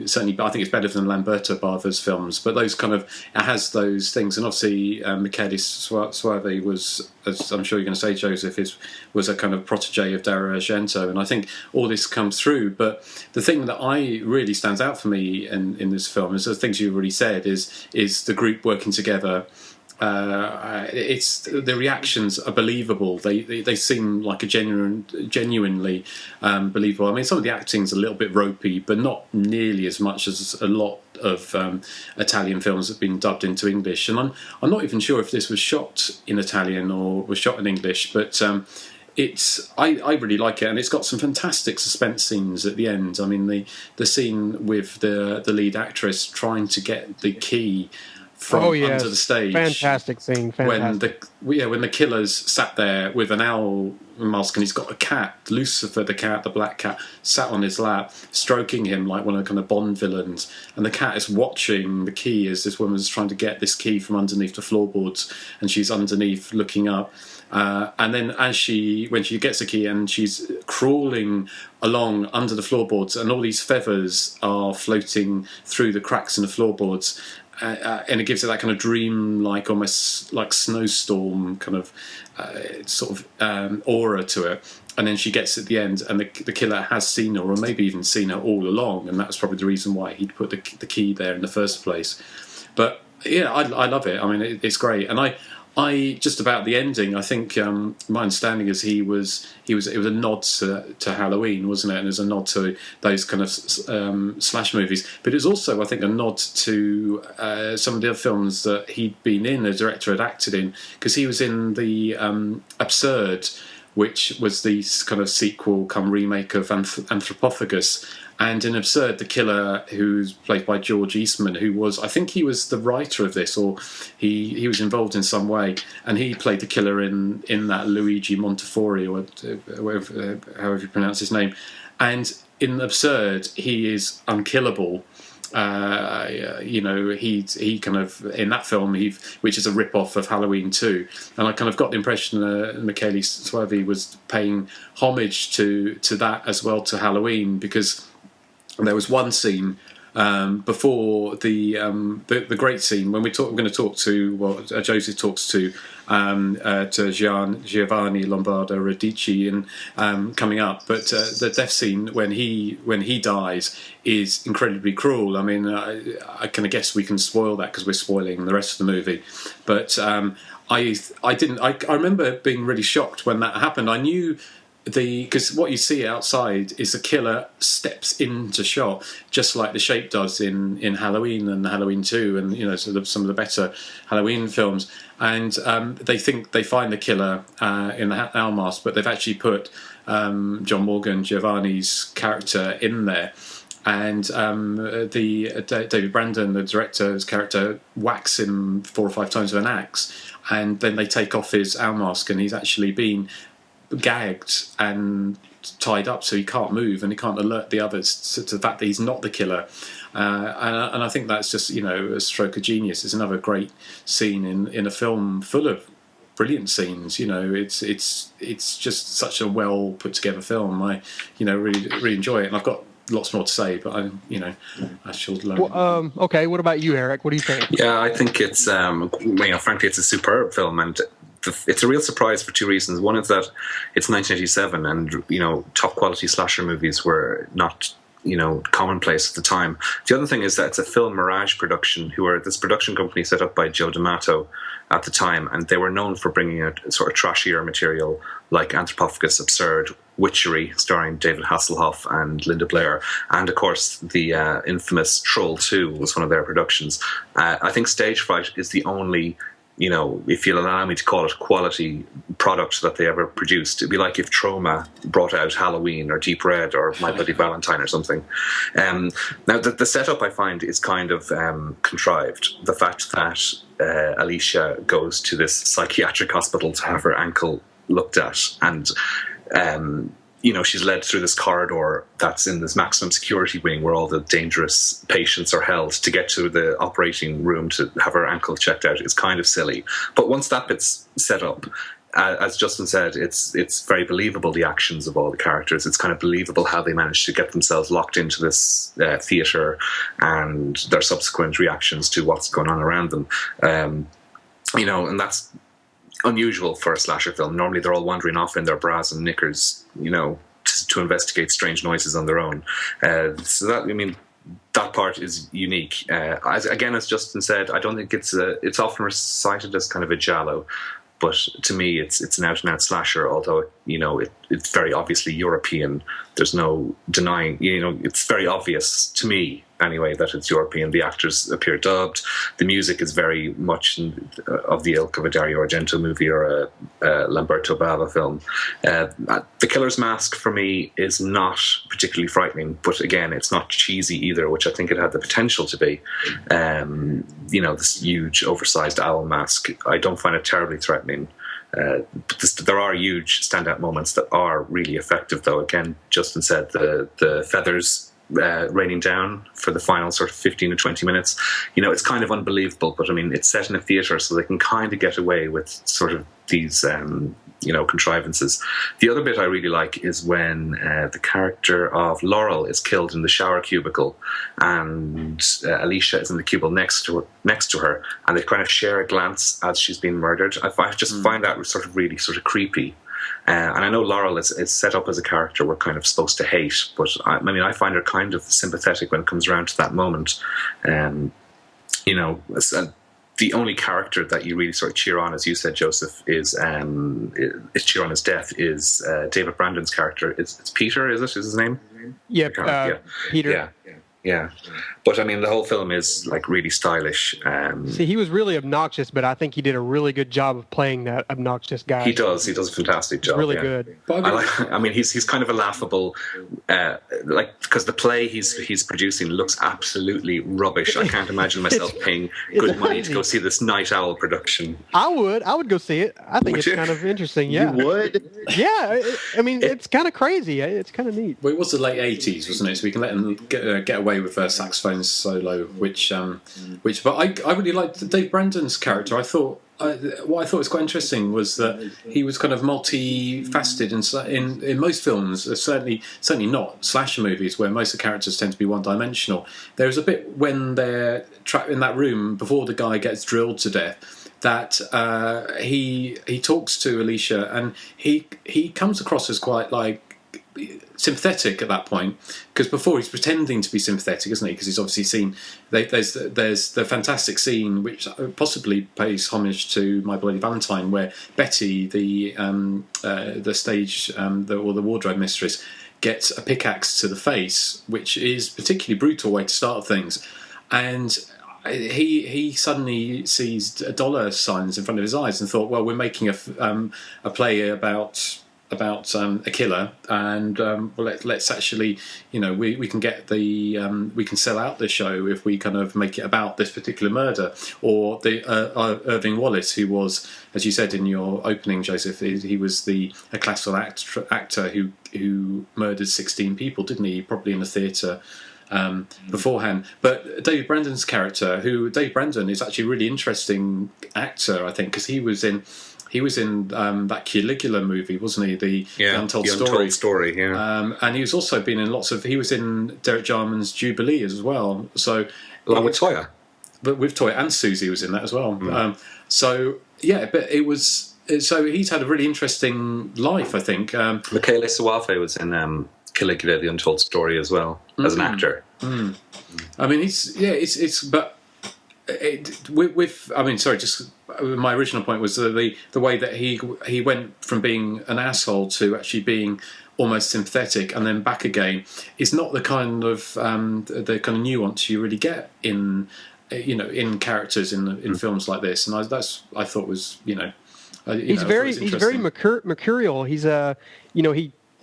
certainly, I think it's better than Lamberto Bava's films. But those kind of, it has those things, and obviously Michele Soavi was, as I'm sure you're going to say, Joseph, was a kind of protege of Dario Argento, and I think all this comes through. But the thing that really stands out for me in this film is the things you've already said, is the group working together. It's the reactions are believable. They seem like a genuinely believable. I mean, some of the acting's a little bit ropey, but not nearly as much as a lot of Italian films that have been dubbed into English. And I'm not even sure if this was shot in Italian or was shot in English, but I really like it, and it's got some fantastic suspense scenes at the end. I mean, the scene with the lead actress trying to get the key from under the stage. Fantastic scene. Fantastic. When the killer's sat there with an owl mask, and he's got a cat, Lucifer the cat, the black cat, sat on his lap, stroking him like one of the kind of Bond villains, and the cat is watching the key as this woman's trying to get this key from underneath the floorboards, and she's underneath looking up. And then when she gets the key and she's crawling along under the floorboards, and all these feathers are floating through the cracks in the floorboards, and it gives it that kind of dream-like, almost like snowstorm kind of aura to it. And then she gets at the end, and the killer has seen her, or maybe even seen her all along, and that's probably the reason why he'd put the key there in the first place. But yeah, I love it. I mean, it's great, and I just about the ending, I think my understanding is it was a nod to Halloween, wasn't it? And it was a nod to those kind of slash movies, but it was also, I think, a nod to some of the other films that he'd been in, the director had acted in, because he was in the Absurd, which was the kind of sequel come remake of Anthropophagus. And in Absurd, the killer, who's played by George Eastman, I think he was the writer of this, or he was involved in some way, and he played the killer in that Luigi Montefiore, or however you pronounce his name. And in Absurd, he is unkillable. He kind of, in that film, which is a rip-off of Halloween 2, and I kind of got the impression Michele Soavi was paying homage to that as well, to Halloween, because there was one scene before the great scene when we're going to talk to Joseph talks to Giovanni Lombardo Radici in coming up, but the death scene when he dies is incredibly cruel. I mean, I kind of guess we can spoil that because we're spoiling the rest of the movie, but I remember being really shocked when that happened. I knew because what you see outside is the killer steps into shot, just like The Shape does in Halloween and Halloween 2, and some of the better Halloween films. And they think they find the killer in the owl mask, but they've actually put John Morgan, Giovanni's character, in there. And David Brandon, the director's character, whacks him 4 or 5 times with an axe, and then they take off his owl mask, and he's actually been gagged and tied up, so he can't move, and he can't alert the others to the fact that he's not the killer. And I think that's just a stroke of genius. It's another great scene in a film full of brilliant scenes. It's just such a well put together film. I really enjoy it, and I've got lots more to say, but I shall learn. Well, okay, what about you, Eric? What do you think? Yeah, I think it's frankly, it's a superb film, and it's a real surprise for 2 reasons. One is that it's 1987, and top quality slasher movies were not commonplace at the time. The other thing is that it's a Film Mirage production, who are this production company set up by Joe D'Amato at the time, and they were known for bringing out sort of trashier material like Anthropophagus, Absurd, Witchery, starring David Hasselhoff and Linda Blair, and of course the infamous Troll 2 was one of their productions. I think Stage Fright is the only if you'll allow me to call it, quality product that they ever produced. It'd be like if Troma brought out Halloween or Deep Red or My Bloody Valentine or something. Now, the setup I find is kind of contrived. The fact that Alicia goes to this psychiatric hospital to have her ankle looked at, and she's led through this corridor that's in this maximum security wing where all the dangerous patients are held to get to the operating room to have her ankle checked out. It's kind of silly. But once that bit's set up, as Justin said, it's very believable, the actions of all the characters. It's kind of believable how they managed to get themselves locked into this theatre and their subsequent reactions to what's going on around them. And that's unusual for a slasher film. Normally they're all wandering off in their bras and knickers, to investigate strange noises on their own. So that part is unique. As Justin said, I don't think it's often recited as kind of a giallo, but to me it's an out-and-out slasher, although it's very obviously European. There's no denying, it's very obvious to me anyway that it's European. The actors appear dubbed. The music is very much of the ilk of a Dario Argento movie or a Lamberto Bava film. The Killer's Mask for me is not particularly frightening, but again, it's not cheesy either, which I think it had the potential to be. This huge oversized owl mask, I don't find it terribly threatening. There are huge standout moments that are really effective, though. Again, Justin said the feathers raining down for the final sort of 15 to 20 minutes. It's kind of unbelievable, but it's set in a theatre, so they can kind of get away with sort of these contrivances. The other bit I really like is when the character of Laurel is killed in the shower cubicle, and Alicia is in the cubicle next to her, and they kind of share a glance as she's being murdered. I just find that sort of really sort of creepy. And I know Laurel is set up as a character we're kind of supposed to hate, but I find her kind of sympathetic when it comes around to that moment. The only character that you really sort of cheer on, as you said, Joseph, is cheer on his death is David Brandon's character. It's Peter, is it? Is his name? Yep, Peter. Yeah. But the whole film is like really stylish. See, he was really obnoxious, but I think he did a really good job of playing that obnoxious guy. He does a fantastic job. Really good. He's kind of a laughable, because the play he's producing looks absolutely rubbish. I can't imagine myself paying good money to go see this Night Owl production. I would go see it. I think it's kind of interesting. Yeah, you would. Yeah, it's kind of crazy. It's kind of neat. Well, it was the late 80s, wasn't it? So we can let them get away with a saxophone solo, but I really liked Dave Brandon's character. I thought what I thought was quite interesting was that he was kind of multifaceted in most films, certainly not slasher movies where most of the characters tend to be one-dimensional. There was a bit when they're trapped in that room before the guy gets drilled to death that he talks to Alicia, and he comes across as quite like sympathetic at that point, because before he's pretending to be sympathetic, isn't he? Because he's obviously seen there's the fantastic scene which possibly pays homage to My Bloody Valentine, where Betty, the stage or the wardrobe mistress, gets a pickaxe to the face, which is a particularly brutal way to start things, and he suddenly sees dollar signs in front of his eyes and thought, well, we're making a play about a killer, and let's actually, we can get we can sell out the show if we kind of make it about this particular murder. Or the Irving Wallace, who was, as you said in your opening, Joseph, he was a classical actor who murdered 16 people, didn't he? Probably in a theatre beforehand. But David Brandon's character, David Brandon is actually a really interesting actor, I think, because he was in that Caligula movie, wasn't he? The Untold Story. Yeah. And he was also been in he was in Derek Jarman's Jubilee as well. So along with Toya. But with Toya, and Susie was in that as well. Mm. But it was. So he's had a really interesting life, I think. Michele Soafe was in Caligula, The Untold Story as well, as an actor. Mm. I mean, my original point was the way that he went from being an asshole to actually being almost sympathetic and then back again is not the kind of nuance you really get in in characters in films like this, and I thought was he's very mercurial. He's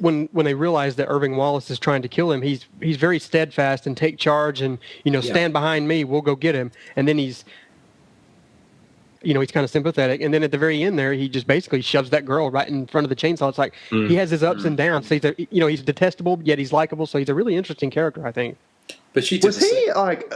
when they realize that Irving Wallace is trying to kill him, he's very steadfast and take charge and stand behind me, we'll go get him. And then he's kind of sympathetic. And then at the very end there, he just basically shoves that girl right in front of the chainsaw. It's like he has his ups and downs. So he's detestable, yet he's likable. So he's a really interesting character, I think. But was he like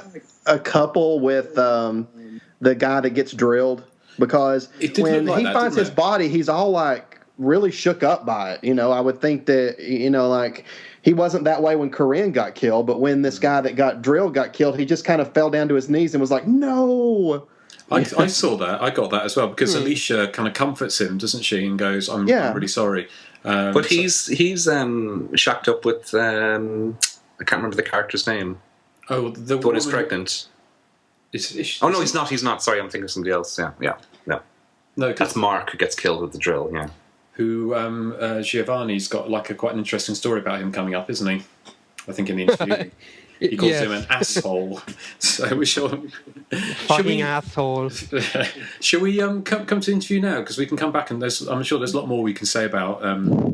a couple with the guy that gets drilled? Because when he finds his body, he's all like really shook up by it. I would think that like he wasn't that way when Corinne got killed, but when this guy that got drilled got killed, he just kind of fell down to his knees and was like, "No." I saw that. I got that as well because Alicia kind of comforts him, doesn't she, and goes, "I'm really sorry." But he's shacked up with I can't remember the character's name. Oh, the one who's pregnant. No, he's not. He's not. Sorry, I'm thinking of somebody else. Yeah. No, that's Mark who gets killed with the drill. Yeah. Who Giovanni's got quite an interesting story about him coming up, isn't he? I think in the interview. He calls him an asshole. So we should asshole. Shall we come to the interview now? Because we can come back and I'm sure there's a lot more we can say about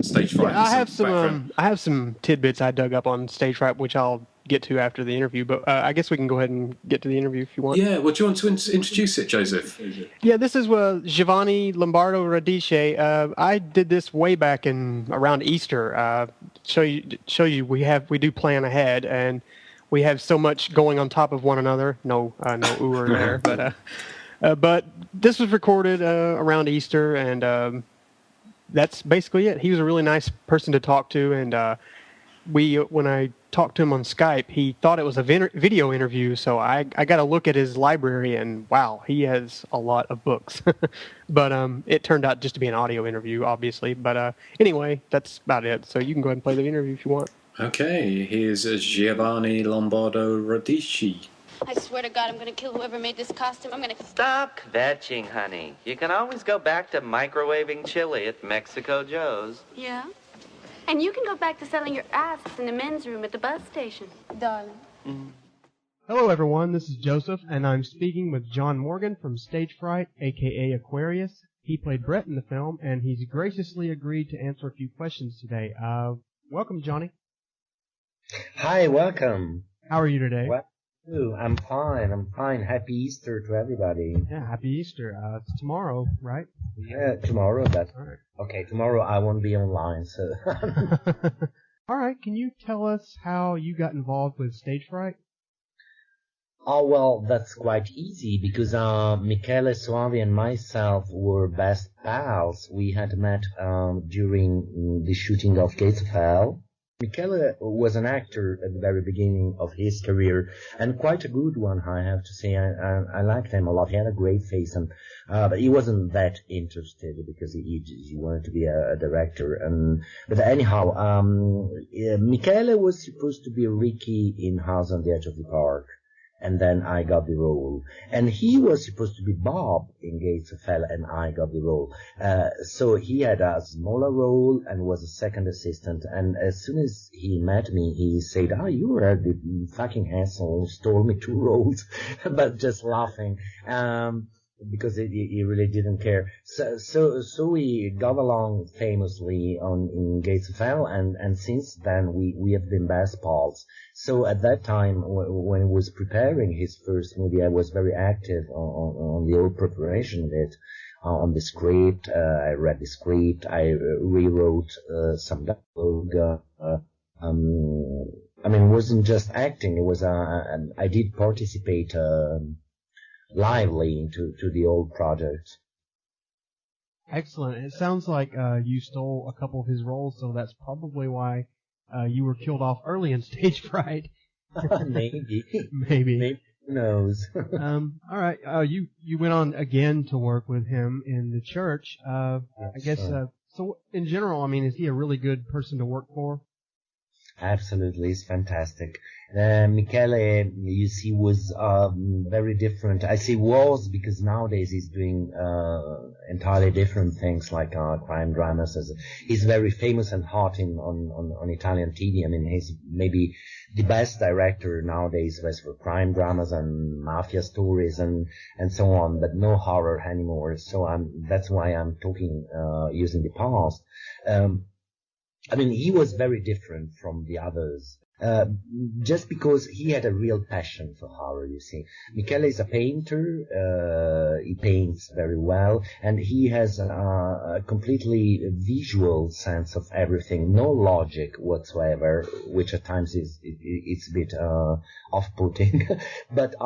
Stage Fright. Yeah, I have some tidbits I dug up on Stage Fright, which I'll get to after the interview. But I guess we can go ahead and get to the interview if you want. Yeah. Well, do you want to introduce it, Joseph? Yeah, this is Giovanni Lombardo Radice. I did this way back around Easter. Show you we do plan ahead and. We have so much going on top of one another. No ooer there, but this was recorded around Easter, and that's basically it. He was a really nice person to talk to, and when I talked to him on Skype, he thought it was a video interview, so I got a look at his library, and wow, he has a lot of books. But it turned out just to be an audio interview, obviously. But anyway, that's about it. So you can go ahead and play the interview if you want. Okay, here's Giovanni Lombardo Radice. I swear to God, I'm going to kill whoever made this costume. I'm going to... Stop kvetching, honey. You can always go back to microwaving chili at Mexico Joe's. Yeah? And you can go back to selling your asses in the men's room at the bus station, darling. Hello, everyone. This is Joseph, and I'm speaking with John Morgan from Stage Fright, a.k.a. Aquarius. He played Brett in the film, and he's graciously agreed to answer a few questions today. Welcome, Johnny. Hi, welcome. How are you today? Well, I'm fine. Happy Easter to everybody. Yeah, happy Easter. It's tomorrow, right? Yeah, tomorrow. That's all right. Okay, tomorrow I won't be online, so... All right, can you tell us how you got involved with Stage Fright? Oh, well, that's quite easy, because Michele Soavi and myself were best pals. We had met during the shooting of Gates of Hell. Michele was an actor at the very beginning of his career, and quite a good one, I have to say. I liked him a lot. He had a great face, and but he wasn't that interested because he wanted to be a director. But anyhow, Michele was supposed to be Ricky in House on the Edge of the Park. And then I got the role. And he was supposed to be Bob in Gates of Hell, and I got the role. So he had a smaller role and was a second assistant. And as soon as he met me, he said, you were the fucking asshole who stole me 2 roles. But just laughing. Because he really didn't care. So we got along famously in Gates of Hell, and since then we have been best pals. So at that time, when he was preparing his first movie, I was very active on the whole preparation of it, on the script. I read the script, I rewrote some dialogue. It wasn't just acting, it was I did participate lively to the old project. Excellent. It sounds like you stole a couple of his roles, so that's probably why you were killed off early in Stage Fright. Maybe. Who knows? All right. You went on again to work with him in the church. I guess. So in general, is he a really good person to work for? Absolutely, it's fantastic. Michele, you see, was very different. I say was because nowadays he's doing entirely different things like crime dramas. He's very famous and hot on Italian TV. I mean, he's maybe the best director nowadays for crime dramas and mafia stories and so on, but no horror anymore. So that's why I'm talking using the past. I mean, he was very different from the others, just because he had a real passion for horror, you see. Michele is a painter, he paints very well, and he has a completely visual sense of everything, no logic whatsoever, which at times it's a bit off-putting, but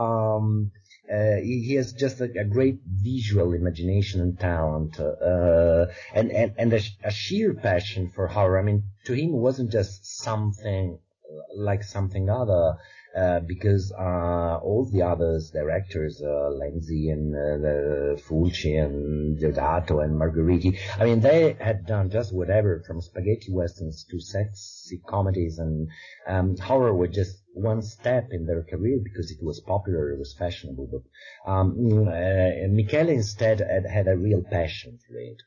he has just a great visual imagination and talent, and a sheer passion for horror. I mean, to him, it wasn't just something like something other, because all the others, directors, Lenzi and Fulci and Deodato and Margheriti, I mean, they had done just whatever, from spaghetti westerns to sexy comedies, and horror was just one step in their career because it was popular, it was fashionable. But Michele instead had a real passion for it.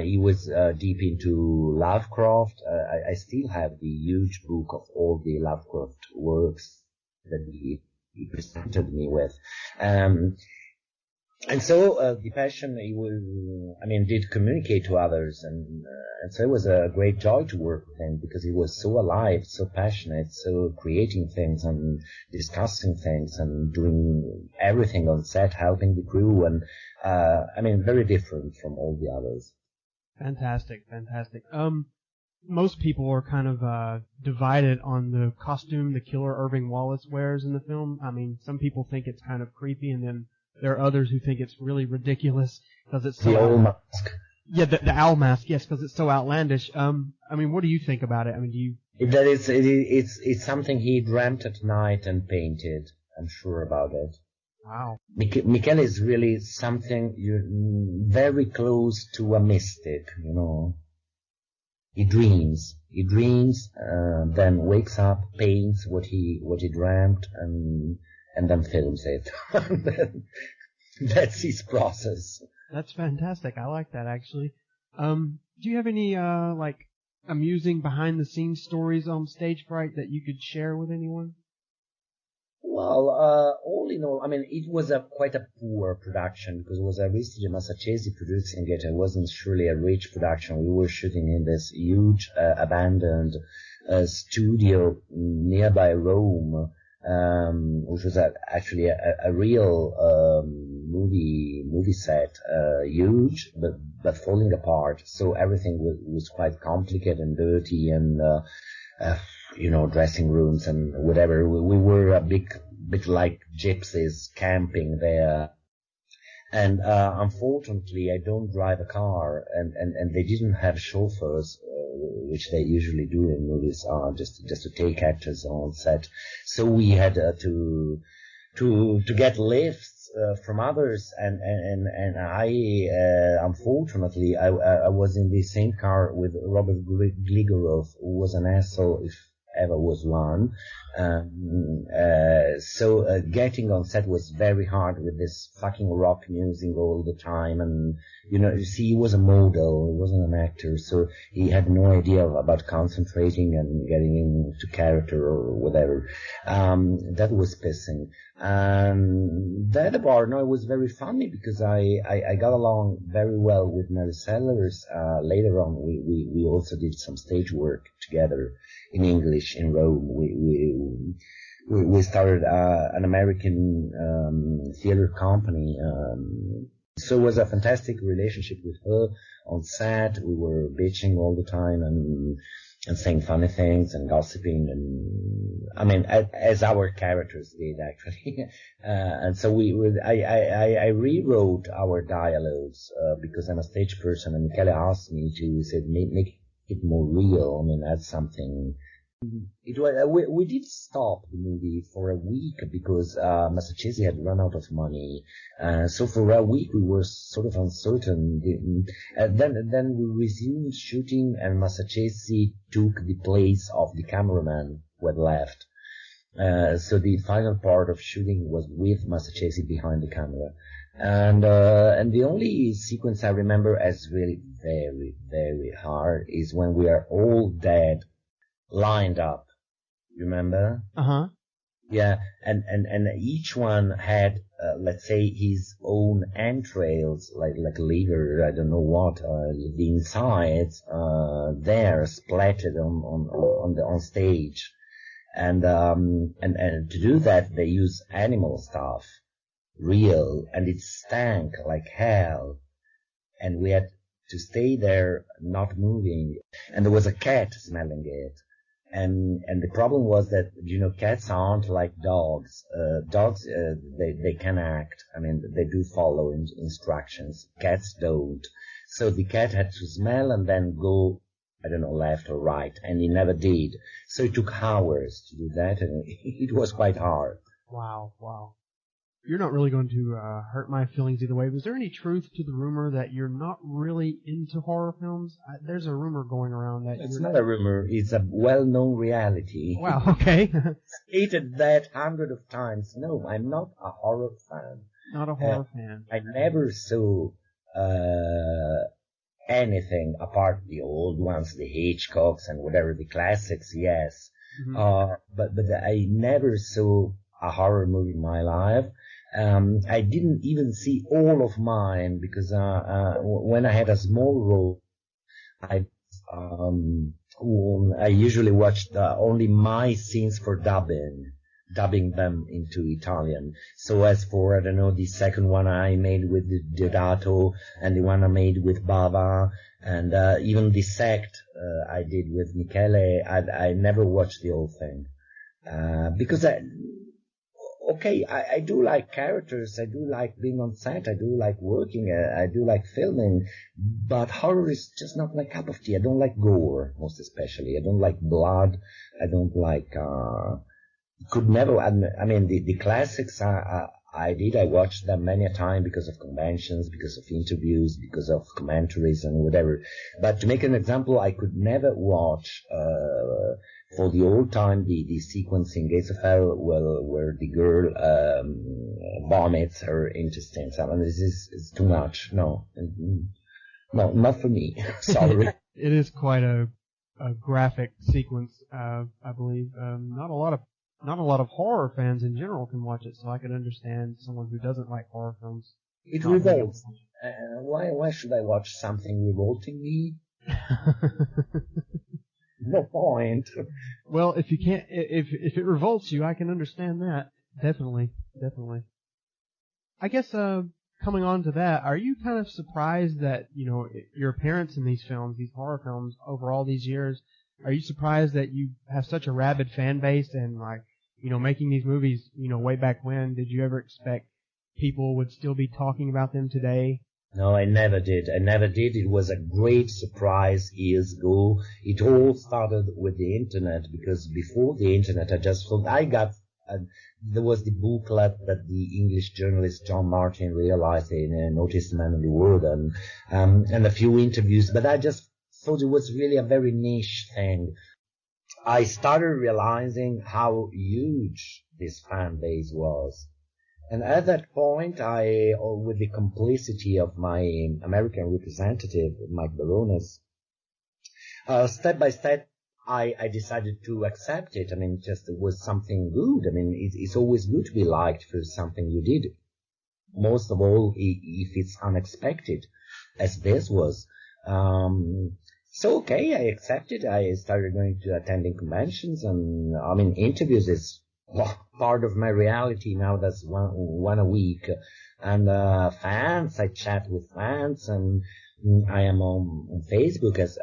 He was deep into Lovecraft. I still have the huge book of all the Lovecraft works that he presented me with. And so the passion did communicate to others, and so it was a great joy to work with him because he was so alive, so passionate, so creating things and discussing things and doing everything on set, helping the crew, and very different from all the others. Fantastic. Most people are kind of divided on the costume the killer Irving Wallace wears in the film. I mean, some people think it's kind of creepy, and then there are others who think it's really ridiculous because it's so... The owl mask. Yeah, the owl mask, yes, because it's so outlandish. What do you think about it? I mean, do you... It's something he dreamt at night and painted. I'm sure about it. Wow. Michele is really something very close to a mystic, you know. He dreams, then wakes up, paints what he dreamt, and then films it. That's his process. That's fantastic. I like that, actually. Do you have any amusing behind the scenes stories on Stage Fright that you could share with anyone? Well, all in all, I mean, it was quite a poor production because it was Aristide Massachesi producing it. It wasn't surely a rich production. We were shooting in this huge abandoned studio nearby Rome, which was actually a real movie set, huge but falling apart. So everything was quite complicated and dirty and dressing rooms and whatever. We were a bit like gypsies camping there. And unfortunately, I don't drive a car, and they didn't have chauffeurs, which they usually do in movies, just to take actors on set. So we had to get lifts from others, and I unfortunately I was in the same car with Robert Gligorov, who was an asshole if ever was one. So getting on set was very hard with this fucking rock music all the time, and you see, he was a model, he wasn't an actor, so he had no idea about concentrating and getting into character or whatever. That was pissing. And the other part, it was very funny because I got along very well with Mary Sellers. Later on, we also did some stage work together in English in Rome. We started an American theater company. So it was a fantastic relationship with her on set. We were bitching all the time and saying funny things and gossiping, and as our characters did actually. And so I rewrote our dialogues because I'm a stage person, and Michele asked me to make it more real. Add something We did stop the movie for a week because Massachusetts had run out of money. So for a week we were sort of uncertain. Then we resumed shooting, and Massachusetts took the place of the cameraman who had left. So the final part of shooting was with Massachusetts behind the camera. And the only sequence I remember as really very, very hard is when we are all dead, lined up. Remember? Uh-huh. Yeah, and each one had, let's say, his own entrails, like liver, I don't know what, the insides, there, splattered on stage. And to do that, they use animal stuff, real, and it stank like hell. And we had to stay there, not moving. And there was a cat smelling it. And the problem was that, cats aren't like dogs. Dogs, they can act. I mean, they do follow instructions. Cats don't. So the cat had to smell and then go, I don't know, left or right. And he never did. So it took hours to do that, and it was quite hard. Wow. You're not really going to hurt my feelings either way. Was there any truth to the rumor that you're not really into horror films? There's a rumor going around that it's not a rumor. It's a well-known reality. Wow, okay. Stated that hundreds of times. No, I'm not a horror fan. Not a horror fan. I never saw anything apart the old ones, the Hitchcocks and whatever, the classics, yes. Mm-hmm. But I never saw a horror movie in my life. I didn't even see all of mine because when I had a small role, I usually watched only my scenes for dubbing them into Italian. So as for, I don't know, the second one I made with Deodato and the one I made with Bava and even the sect I did with Michele, I never watched the whole thing because I do like characters, I do like being on set, I do like working, I do like filming, but horror is just not my cup of tea. I don't like gore, most especially. I don't like blood. I don't like, could never, I mean, the classics I watched them many a time because of conventions, because of interviews, because of commentaries and whatever. But to make an example, I could never watch, for the old time, the sequence in Gates of Hell where the girl vomits her intestines. I mean, this is too much. No, not for me. Sorry. It is quite a graphic sequence, I believe. Not a lot of horror fans in general can watch it, so I could understand someone who doesn't like horror films. It revolts. Why should I watch something revolting me? No point. Well, if you can't, if it revolts you, I can understand that. Definitely. I guess, coming on to that, are you kind of surprised that, your appearance in these films, these horror films, over all these years, are you surprised that you have such a rabid fan base and making these movies, way back when, did you ever expect people would still be talking about them today? No, I never did. It was a great surprise years ago. It all started with the internet, because before the internet, I just thought there was the booklet that the English journalist John Martin realized in Noticed Man in the World and a few interviews, but I just thought it was really a very niche thing. I started realizing how huge this fan base was. And at that point, with the complicity of my American representative, Mike Barones, step by step, I decided to accept it. I mean, just it was something good. I mean, it's always good to be liked for something you did. Most of all, if it's unexpected, as this was. So, okay, I accepted. I started going to attending conventions, and, I mean, interviews is part of my reality now. That's one a week. And fans, I chat with fans, and I am on Facebook, as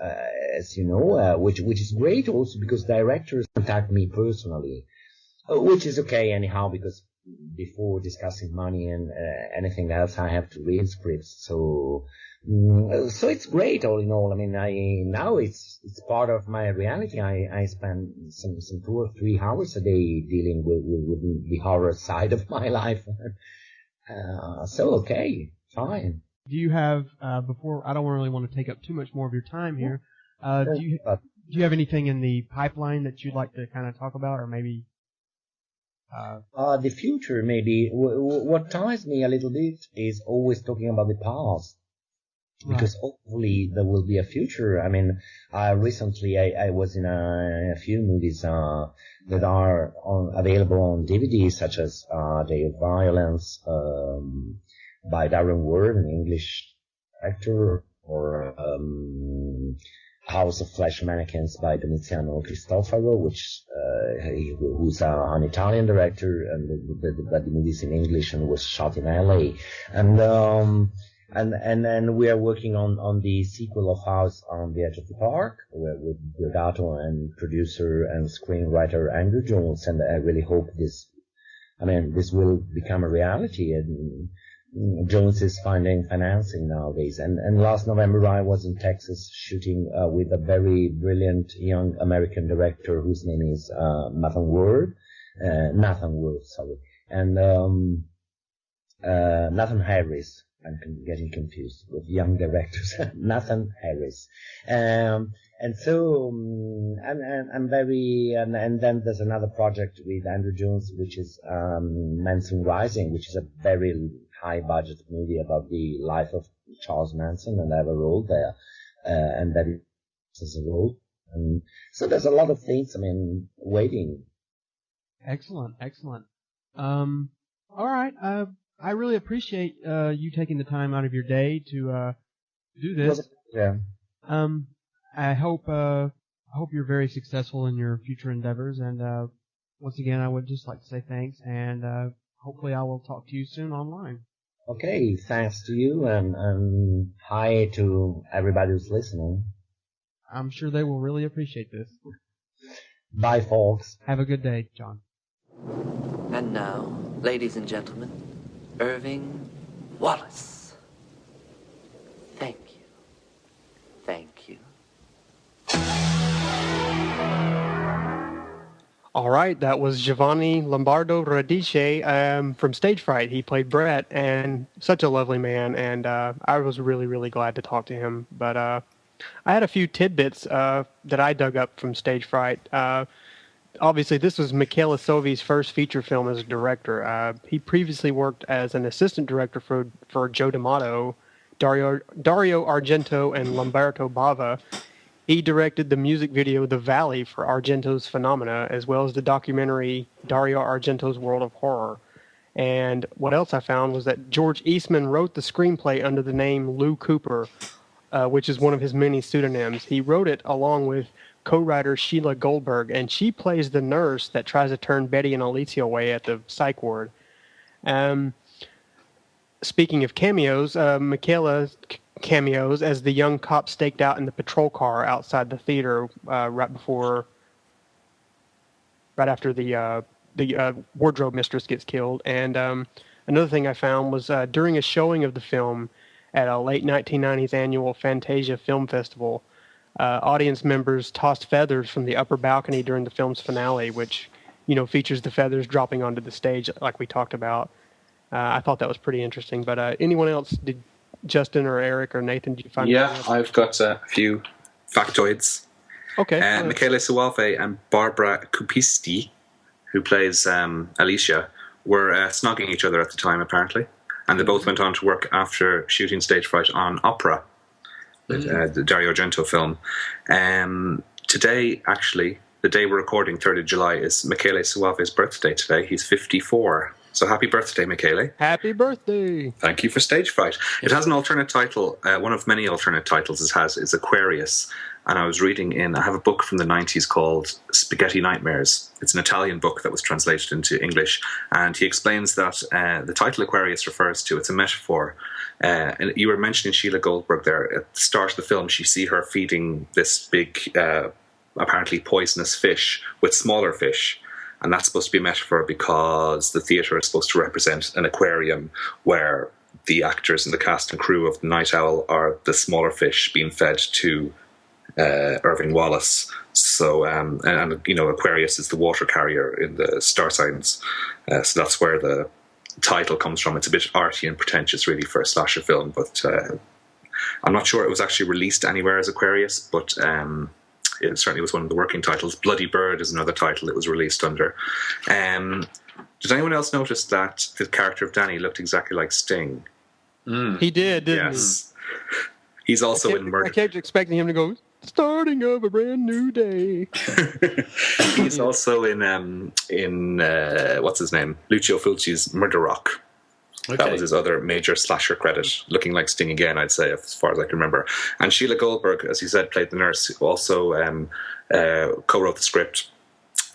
you know, which is great also because directors contact me personally, which is okay anyhow, because before discussing money and anything else, I have to read scripts. So it's great all in all. I mean, now it's part of my reality. I spend some 2 or 3 hours a day dealing with the horror side of my life. So okay, fine. Do you have before? I don't really want to take up too much more of your time here. Do you have anything in the pipeline that you'd like to kind of talk about, or maybe? The future, maybe. What ties me a little bit is always talking about the past. Because hopefully there will be a future. I mean, recently I was in a few movies that are available on DVD, such as Day of Violence by Darren Ward, an English actor, or House of Flesh Mannequins by Domiziano Cristofaro, who's an Italian director, but the movie's in English and was shot in LA. And we are working on the sequel of House on the Edge of the Park with Deodato and producer and screenwriter Andrew Jones. And I really hope this will become a reality. And Jones is finding financing nowadays. And last November I was in Texas shooting with a very brilliant young American director whose name is Nathan Ward, and Nathan Harris. I'm getting confused with young directors. Nathan Harris. And then there's another project with Andrew Jones, which is Manson Rising, which is a very high budget movie about the life of Charles Manson, and I have a role there, and that is a role. And so there's a lot of things, waiting. Excellent. All right. I really appreciate you taking the time out of your day to do this. Yeah. I hope you're very successful in your future endeavors, and once again, I would just like to say thanks, and hopefully I will talk to you soon online. Okay, thanks to you, and hi to everybody who's listening. I'm sure they will really appreciate this. Bye, folks. Have a good day, John. And now, ladies and gentlemen, Irving Wallace. Thank you. Thank you. All right, that was Giovanni Lombardo Radice from Stage Fright. He played Brett, and such a lovely man, and I was really, really glad to talk to him. But I had a few tidbits that I dug up from Stage Fright. Obviously, this was Michele Soavi's first feature film as a director. He previously worked as an assistant director for Joe D'Amato, Dario Argento, and Lamberto Bava. He directed the music video The Valley for Argento's Phenomena, as well as the documentary Dario Argento's World of Horror. And what else I found was that George Eastman wrote the screenplay under the name Lou Cooper, which is one of his many pseudonyms. He wrote it along with co-writer Sheila Goldberg, and she plays the nurse that tries to turn Betty and Alicia away at the psych ward. Speaking of cameos, Michele cameos as the young cop staked out in the patrol car outside the theater right after the wardrobe mistress gets killed. And another thing I found was during a showing of the film at a late 1990s annual Fantasia Film Festival, audience members tossed feathers from the upper balcony during the film's finale, which, features the feathers dropping onto the stage like we talked about. I thought that was pretty interesting. But anyone else, did Justin or Erik or Nathan, did you find? Yeah, I've got a few factoids. Okay. Michele Soavi and Barbara Cupisti, who plays Alicia, were snogging each other at the time, apparently. And they both went on to work after shooting Stage Fright on Opera, the Dario Argento film. Today, actually, the day we're recording, 3rd of July, is Michele Soavi's birthday today. He's 54. So happy birthday, Michele. Happy birthday. Thank you for Stage Fright. It has an alternate title. One of many alternate titles it has is Aquarius. And I was reading I have a book from the 90s called Spaghetti Nightmares. It's an Italian book that was translated into English. And he explains that the title Aquarius refers to, it's a metaphor. And you were mentioning Sheila Goldberg there. At the start of the film, you see her feeding this big, apparently poisonous fish with smaller fish. And that's supposed to be a metaphor because the theatre is supposed to represent an aquarium where the actors and the cast and crew of the Night Owl are the smaller fish being fed to Irving Wallace. So, and Aquarius is the water carrier in the star signs. So that's where the title comes from. It's a bit arty and pretentious, really, for a slasher film. But I'm not sure it was actually released anywhere as Aquarius, but it certainly was one of the working titles. Bloody Bird is another title it was released under. Did anyone else notice that the character of Danny looked exactly like Sting? He did, didn't yes. He? He's also in Murder. I kept expecting him to go, starting of a brand new day. He's also in what's his name? Lucio Fulci's Murder Rock. Okay. That was his other major slasher credit, looking like Sting again, I'd say, as far as I can remember. And Sheila Goldberg, as you said, played the nurse, who also co-wrote the script.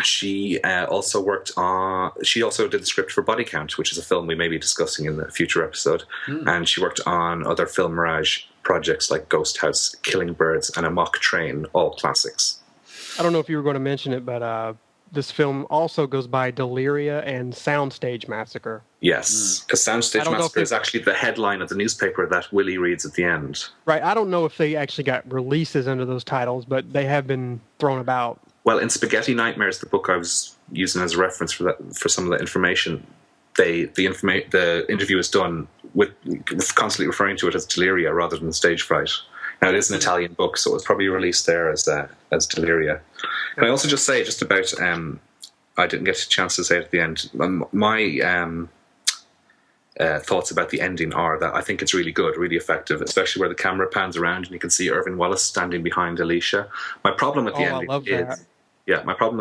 She also did the script for Body Count, which is a film we may be discussing in the future episode. And she worked on other Film Mirage projects like Ghost House, Killing Birds, and A Mock Train, all classics. I don't know if you were going to mention it, but this film also goes by Deliria and Soundstage Massacre. Yes, because Soundstage Massacre is actually the headline of the newspaper that Willie reads at the end. Right, I don't know if they actually got releases under those titles, but they have been thrown about. Well, in Spaghetti Nightmares, the book I was using as a reference for some of the information, the interview is done with constantly referring to it as Deliria rather than Stage Fright. Now, it is an Italian book, so it was probably released there as Deliria. Can I also just say, just about, I didn't get a chance to say it at the end, my thoughts about the ending are that I think it's really good, really effective, especially where the camera pans around and you can see Irving Wallace standing behind Alicia. My problem with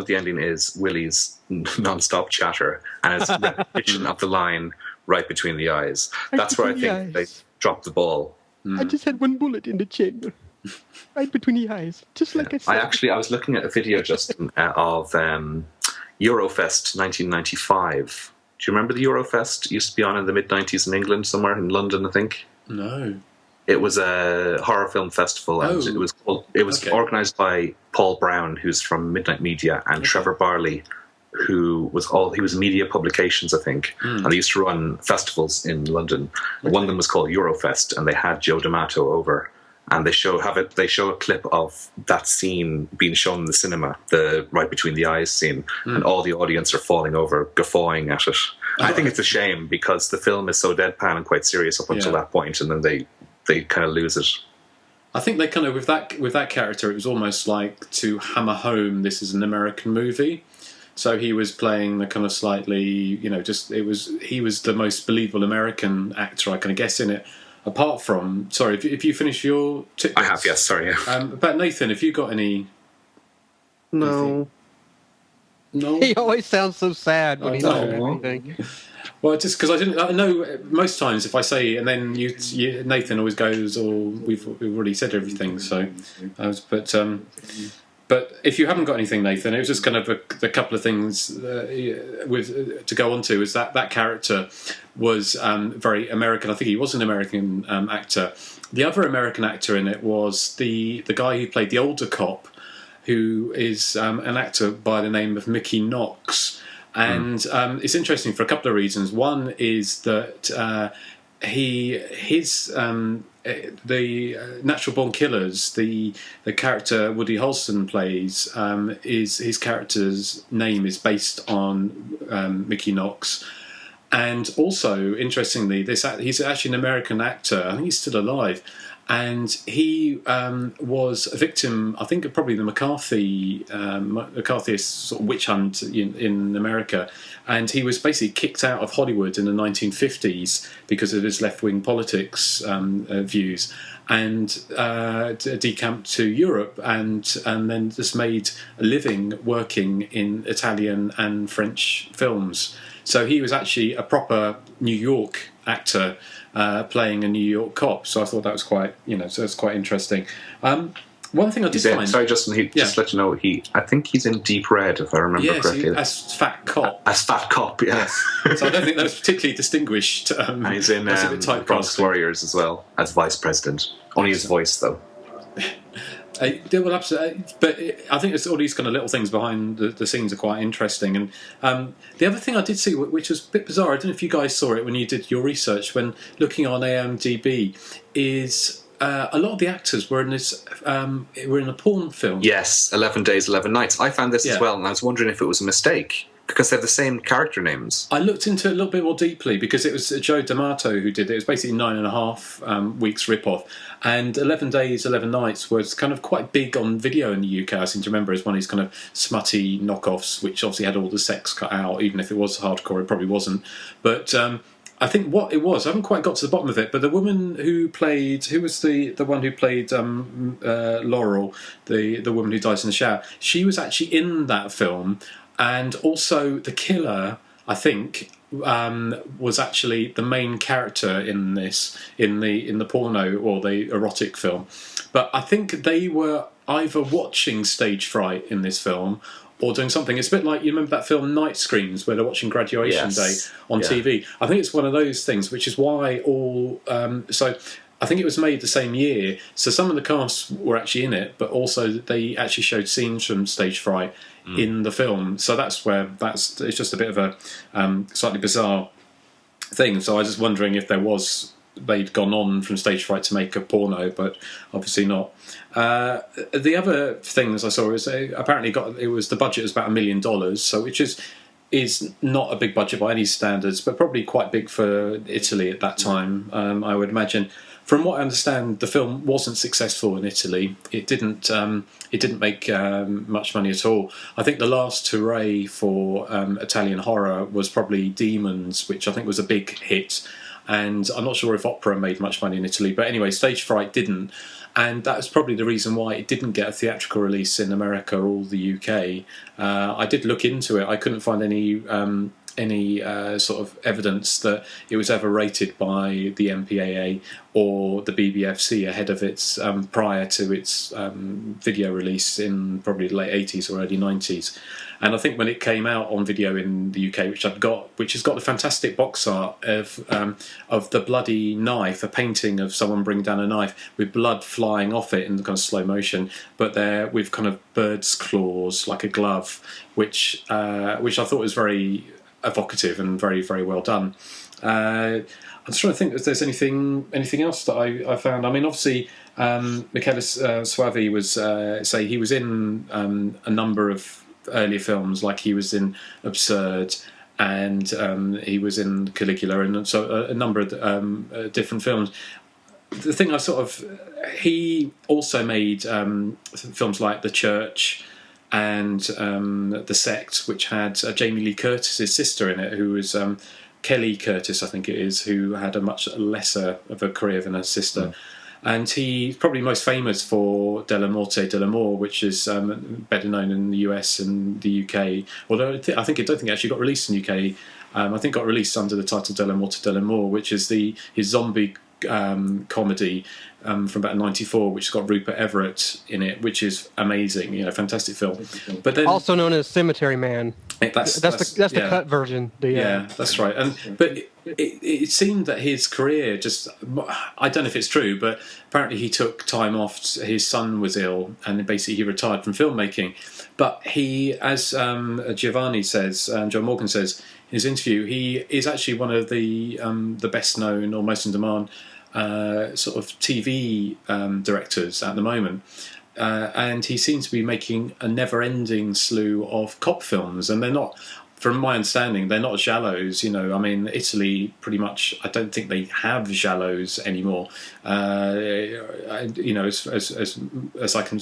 the ending is Willie's non-stop chatter and his repetition of the line right between the eyes. That's where I think they dropped the ball. I just had one bullet in the chamber, right between the eyes, just like I said. I was looking at a video, Justin, of Eurofest 1995. Do you remember the Eurofest? It used to be on in the mid-90s in England, somewhere in London, I think. No. It was a horror film festival, and it was organised by Paul Brown, who's from Midnight Media, and Trevor Barley, who was Media Publications, I think, and they used to run festivals in London. One of them was called Eurofest, and they had Joe D'Amato over, and they show a clip of that scene being shown in the cinema, the right between the eyes scene, and all the audience are falling over, guffawing at it. I think it's a shame because the film is so deadpan and quite serious up until that point, and then they kind of lose it. I think they kind of with that character, it was almost like to hammer home this is an American movie. So he was playing the kind of slightly, he was the most believable American actor I can guess in it. Apart from, sorry, if you finish your tips. I have, yes, sorry. But Nathan, have you got any? No. No. He always sounds so sad when he's doing everything. Well, just because I know most times if I say, and then Nathan always goes, we've already said everything. So, but if you haven't got anything, Nathan, it was just kind of a couple of things to go on to. Is that character was very American. I think he was an American actor. The other American actor in it was the guy who played the older cop, who is an actor by the name of Mickey Knox. And it's interesting for a couple of reasons. One is that the Natural Born Killers, the character Woody Harrelson plays, is his character's name is based on Mickey Knox. And also, interestingly, he's actually an American actor. I think he's still alive. And he was a victim, I think, of probably the McCarthyist sort of witch hunt in America. And he was basically kicked out of Hollywood in the 1950s because of his left-wing politics views, and decamped to Europe, and then just made a living working in Italian and French films. So he was actually a proper New York actor, playing a New York cop. So I thought that was quite, so it's quite interesting. One thing I did find... Sorry, Justin, just to let you know, I think he's in Deep Red, if I remember correctly. As Fat Cop. As Fat Cop, yes. So I don't think that was particularly distinguished. And he's in Bronx Warriors as well, as Vice President. Only his voice, though. Well, absolutely. But I think it's all these kind of little things behind the scenes are quite interesting. And the other thing I did see, which was a bit bizarre, I don't know if you guys saw it when you did your research, when looking on IMDb, is a lot of the actors were in this. Were in a porn film. Yes, 11 Days, 11 Nights. I found this as well, and I was wondering if it was a mistake, because they have the same character names. I looked into it a little bit more deeply because it was Joe D'Amato who did it. It was basically 9.5 weeks rip-off. And 11 Days, 11 Nights was kind of quite big on video in the UK, I seem to remember, as one of these kind of smutty knockoffs, which obviously had all the sex cut out, even if it was hardcore, it probably wasn't. But I think what it was, I haven't quite got to the bottom of it, but the woman who was the one who played Laurel, the woman who dies in the shower, she was actually in that film. And also the killer, I think, was actually the main character in this, in the porno or the erotic film. But I think they were either watching stage fright in this film or doing something. It's a bit like, you remember that film Night Screams, where they're watching Graduation Day on TV. I think it's one of those things, which is why so I think it was made the same year. So some of the cast were actually in it, but also they actually showed scenes from stage fright in the film. So it's just a bit of a slightly bizarre thing. So I was just wondering if they'd gone on from stage fright to make a porno, but obviously not. The other things I saw is apparently the budget was about $1 million, so which is not a big budget by any standards, but probably quite big for Italy at that time, I would imagine. From what I understand, the film wasn't successful in Italy. It didn't make much money at all. I think the last hooray for Italian horror was probably Demons, which I think was a big hit. And I'm not sure if Opera made much money in Italy, but anyway, Stage Fright didn't. And that's probably the reason why it didn't get a theatrical release in America or the UK. I did look into it. I couldn't find any sort of evidence that it was ever rated by the MPAA or the BBFC ahead of its prior to its video release in probably the late 80s or early 90s. And I think when it came out on video in the UK, which has got the fantastic box art of the bloody knife, a painting of someone bringing down a knife with blood flying off it in the kind of slow motion, but there with kind of bird's claws like a glove, which I thought was very evocative and very, very well done. I'm just trying to think if there's anything else that I found. I mean, obviously, Michele Soavi was he was in a number of earlier films, like he was in Absurd and he was in Caligula, and so a number of different films. The thing he also made films like The Church and The Sect, which had Jamie Lee Curtis's sister in it, who was Kelly Curtis, I think it is, who had a much lesser of a career than her sister. And he's probably most famous for Della Morte Della More, which is better known in the US and the UK. Although I don't think it actually got released in the UK. I think it got released under the title Della Morte Della More, which is his zombie comedy from about '94, which has got Rupert Everett in it, which is amazing. Fantastic film. But then, also known as Cemetery Man. That's the cut version. That's right. But it seemed that his career I don't know if it's true, but apparently he took time off. His son was ill, and basically he retired from filmmaking. But he, as Giovanni says, John Morgan says in his interview, he is actually one of the best known or most in demand sort of TV directors at the moment. And he seems to be making a never-ending slew of cop films, and they're not, from my understanding, they're not giallos. I mean, Italy pretty much, I don't think they have giallos anymore. As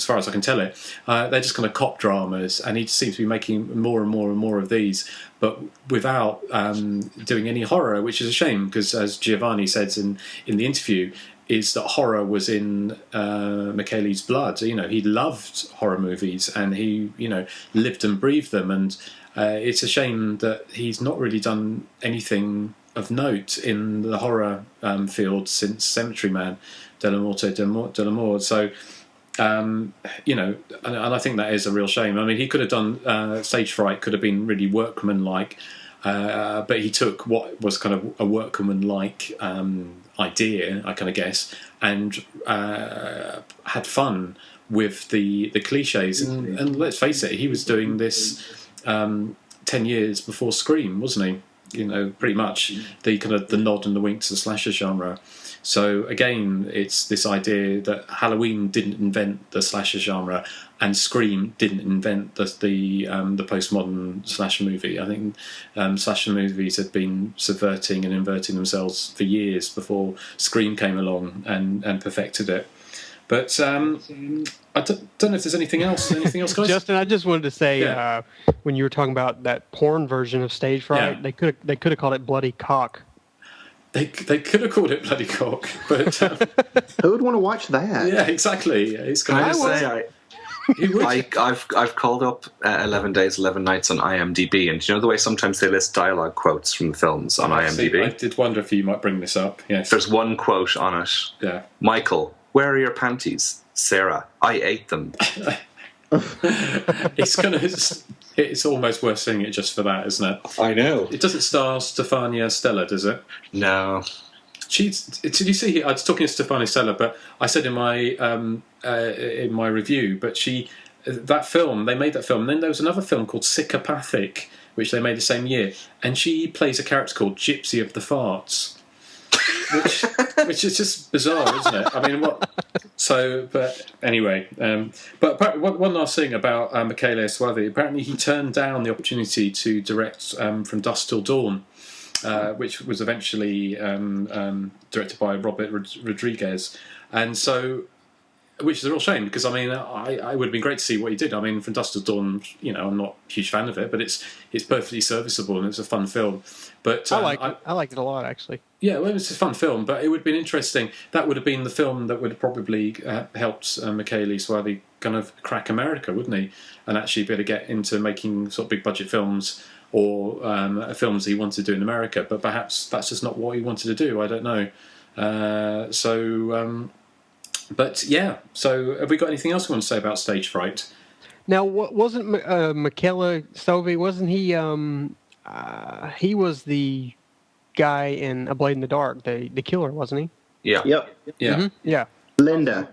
far as I can tell it, they're just kind of cop dramas, and he seems to be making more and more and more of these, but without doing any horror, which is a shame, because as Giovanni says in the interview, is that horror was in Michele's blood. He loved horror movies, and he, lived and breathed them. And it's a shame that he's not really done anything of note in the horror field since Cemetery Man, Della Morte Della More. So, and I think that is a real shame. I mean, he could have done Stage Fright, could have been really workmanlike. But he took what was kind of a workman-like idea, I kind of guess, and had fun with the cliches. And let's face it, he was doing this 10 years before Scream, wasn't he? You know, pretty much the kind of the nod and the wink to the slasher genre. So again, it's this idea that Halloween didn't invent the slasher genre, and Scream didn't invent the postmodern slasher movie. I think slasher movies had been subverting and inverting themselves for years before Scream came along and perfected it. But I don't know if there's anything else. Anything else, guys? Justin, I just wanted to say when you were talking about that porn version of Stage Fright, they could have called it Bloody Cock. They could have called it Bloody Cock, but who would want to watch that? Yeah, exactly. It's Can I just say I've called up 11 Days, 11 Nights on IMDb, and do you know the way sometimes they list dialogue quotes from the films on IMDb? I did wonder if you might bring this up. Yes. There's one quote on it. Yeah. Michael, where are your panties? Sarah, I ate them. It's almost worth seeing it just for that, isn't it? I know. It doesn't star Stefania Stella, does it? No. Did you see? I was talking to Stefania Stella, but I said in my review, but that film, they made that film, and then there was another film called Psychopathic, which they made the same year, and she plays a character called Gypsy of the Farts. Which is just bizarre, isn't it? I mean, what? So, but anyway, but one last thing about Michele Soavi. Apparently, he turned down the opportunity to direct From Dusk Till Dawn, which was eventually directed by Robert Rodriguez, and so. Which is a real shame, because I mean, I would have been great to see what he did. I mean, From Dusk Till Dawn, you know, I'm not a huge fan of it, but it's perfectly serviceable and it's a fun film. But I liked it a lot, actually. Yeah, well, it's a fun film, but it would have been interesting. That would have been the film that would have probably helped Michele Soavi kind of crack America, wouldn't he? And actually be able to get into making sort of big budget films or films he wanted to do in America. But perhaps that's just not what he wanted to do. I don't know. But yeah, so have we got anything else we want to say about Stage Fright? Now, wasn't Michele Soavi? Wasn't he? He was the guy in A Blade in the Dark, the killer, wasn't he? Yeah. Yep. Yeah. Mm-hmm. Yeah. Linda.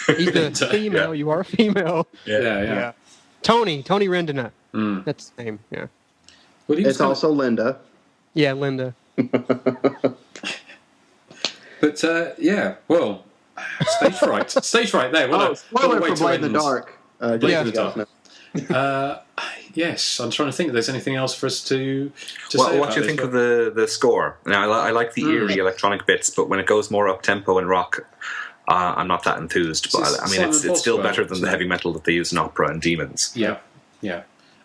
He's the female. Yeah. You are a female. Yeah. Tony Rendonut. That's the name. Yeah. Well, it's also Linda. Yeah, Linda. But well, Stage Fright there. Well, spoiler for Blade in the Dark. Yes, I'm trying to think if there's anything else for us to say. What do you think of the score? Now, I like the eerie electronic bits, but when it goes more up tempo and rock, I'm not that enthused. But I mean, it's still better than the heavy metal that they use in opera and Demons. Yeah.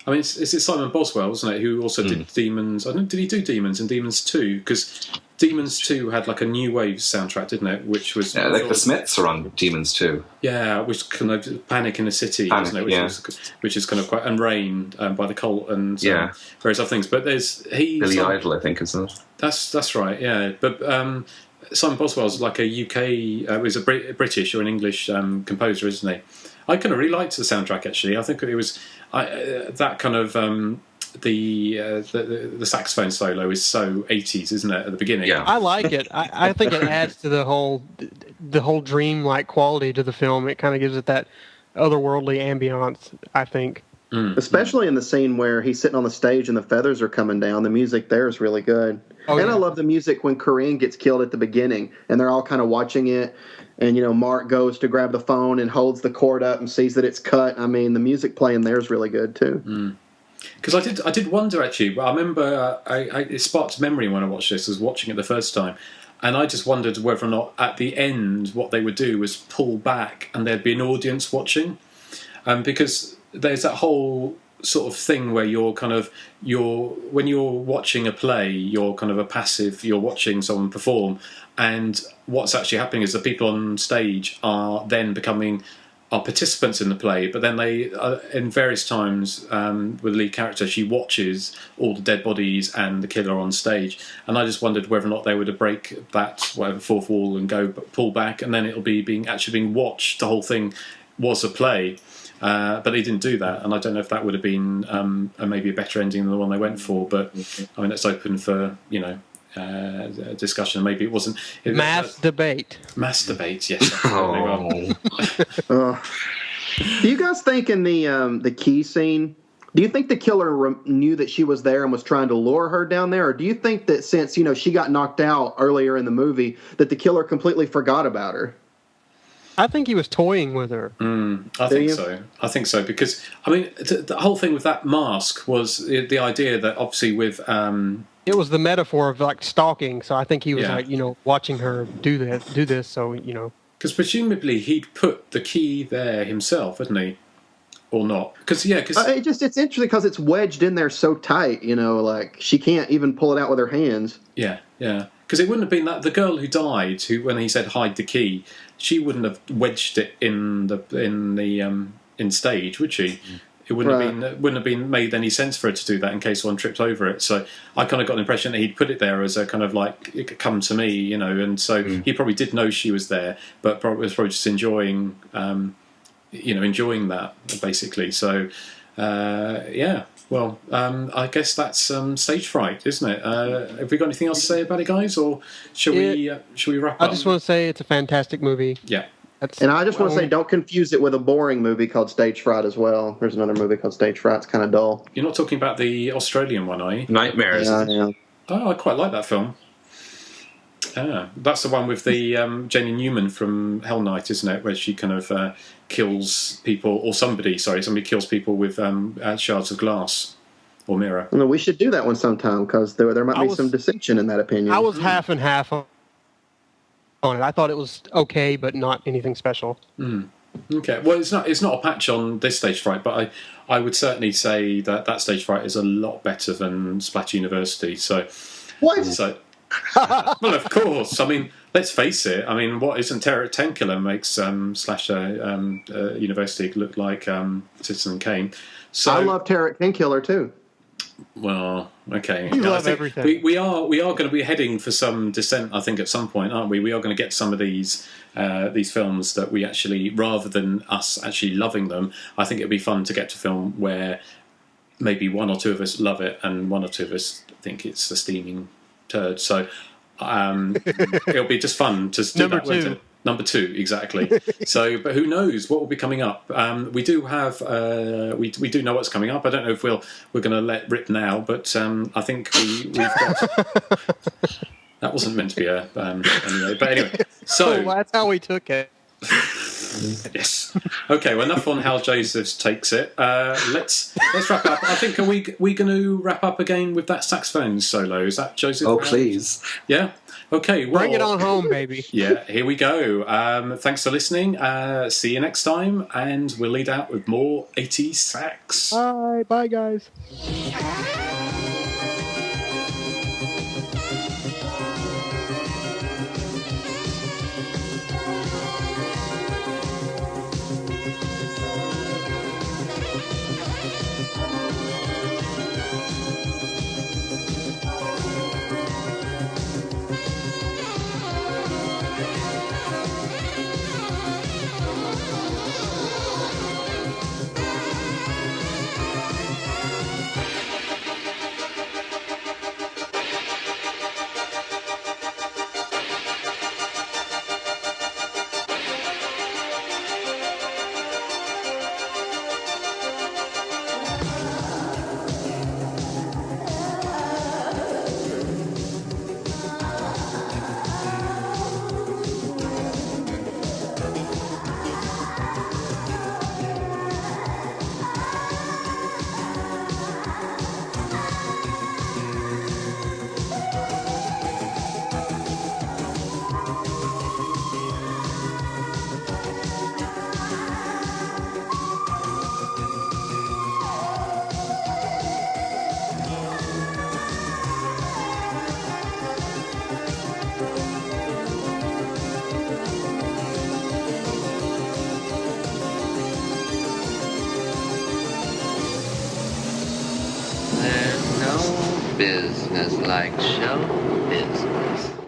I mean, it's Simon Boswell, wasn't it, who also did Demons? I don't know, did he do Demons and Demons 2? Because Demons 2 had like a new wave soundtrack, didn't it? Which was like the Smiths are on Demons 2. Yeah, which kind of Panic in the City, wasn't it? Which is kind of quite, and Rain by the Cult and various other things. But Billy Idol, I think, isn't it? That's right. Yeah, but Simon Boswell's like a UK, was a British or an English composer, isn't he? I kind of really liked the soundtrack, actually. I think it was that kind of the saxophone solo is so 80s, isn't it, at the beginning? Yeah, I like it. I think it adds to the whole dream-like quality to the film. It kind of gives it that otherworldly ambiance, I think. Especially in the scene where he's sitting on the stage and the feathers are coming down. The music there is really good. I love the music when Corinne gets killed at the beginning and they're all kind of watching it. And, Mark goes to grab the phone and holds the cord up and sees that it's cut. I mean, the music playing there is really good, too. Because I did wonder, actually. I remember it sparked memory when I watched this. I was watching it the first time. And I just wondered whether or not at the end what they would do was pull back and there'd be an audience watching. Because there's that whole sort of thing where when you're watching a play, you're kind of a passive, you're watching someone perform, and what's actually happening is the people on stage are then are participants in the play, but then they, in various times, with the lead character, she watches all the dead bodies and the killer on stage, and I just wondered whether or not they would break that fourth wall and pull back, and then it'll be being watched. The whole thing was a play. But he didn't do that, and I don't know if that would have been maybe a better ending than the one they went for. But I mean, it's open for discussion. Maybe it wasn't. Mass debate. Mass debate. Yes. Absolutely. Do you guys think in the key scene? Do you think the killer knew that she was there and was trying to lure her down there, or do you think that since she got knocked out earlier in the movie, that the killer completely forgot about her? I think he was toying with her. I think so because I mean the whole thing with that mask was the idea that obviously with it was the metaphor of like stalking. So I think he was watching her do this. So because presumably he'd put the key there himself, hadn't he? Or not? Because it's interesting because it's wedged in there so tight. Like she can't even pull it out with her hands. Yeah. Because it wouldn't have been that the girl who died, when he said hide the key, she wouldn't have wedged it in stage, would she? It wouldn't have been made any sense for her to do that in case one tripped over it. So I kind of got an impression that he'd put it there as a kind of like come to me, and so he probably did know she was there, but was probably just enjoying that basically. So well, I guess that's stage fright, isn't it? Have we got anything else to say about it, guys, or shall we wrap up? I just want to say it's a fantastic movie. Yeah. And I just want to say, don't confuse it with a boring movie called Stage Fright as well. There's another movie called Stage Fright. It's kind of dull. You're not talking about the Australian one, are you? Nightmares. Yeah. Oh, I quite like that film. That's the one with the Jenny Newman from Hell Night, isn't it? Where she kind of kills people, or somebody kills people with shards of glass or mirror. No, we should do that one sometime because there might be some dissension in that opinion. I was half and half on it. I thought it was okay, but not anything special. Okay, well, it's not a patch on this Stage Fright, but I would certainly say that Stage Fright is a lot better than Splat University. So what? So. Well, of course. I mean, let's face it. I mean, what isn't Terror Killer makes Slasher University look like Citizen Kane. So I love Terror Killer too. Well, okay. You love everything. We are going to be heading for some dissent, I think, at some point, aren't we? We are going to get some of these films that we actually, rather than us actually loving them, I think it'd be fun to get to film where maybe one or two of us love it and one or two of us think it's a steaming turd. So it'll be just fun to do that. Number two, exactly. So, but who knows what will be coming up? We do have we do know what's coming up. I don't know if we're going to let rip now, but I think we've got. That wasn't meant to be a anyway. But anyway, so well, that's how we took it. Yes. Okay. Well, enough on how Joseph takes it. Let's wrap up. I think are we going to wrap up again with that saxophone solo? Is that Joseph? Oh, please. Yeah. Okay. Well, bring it on home, baby. Yeah. Here we go. Thanks for listening. See you next time, and we'll lead out with more 80s sax. Bye, guys. There's no business like show business.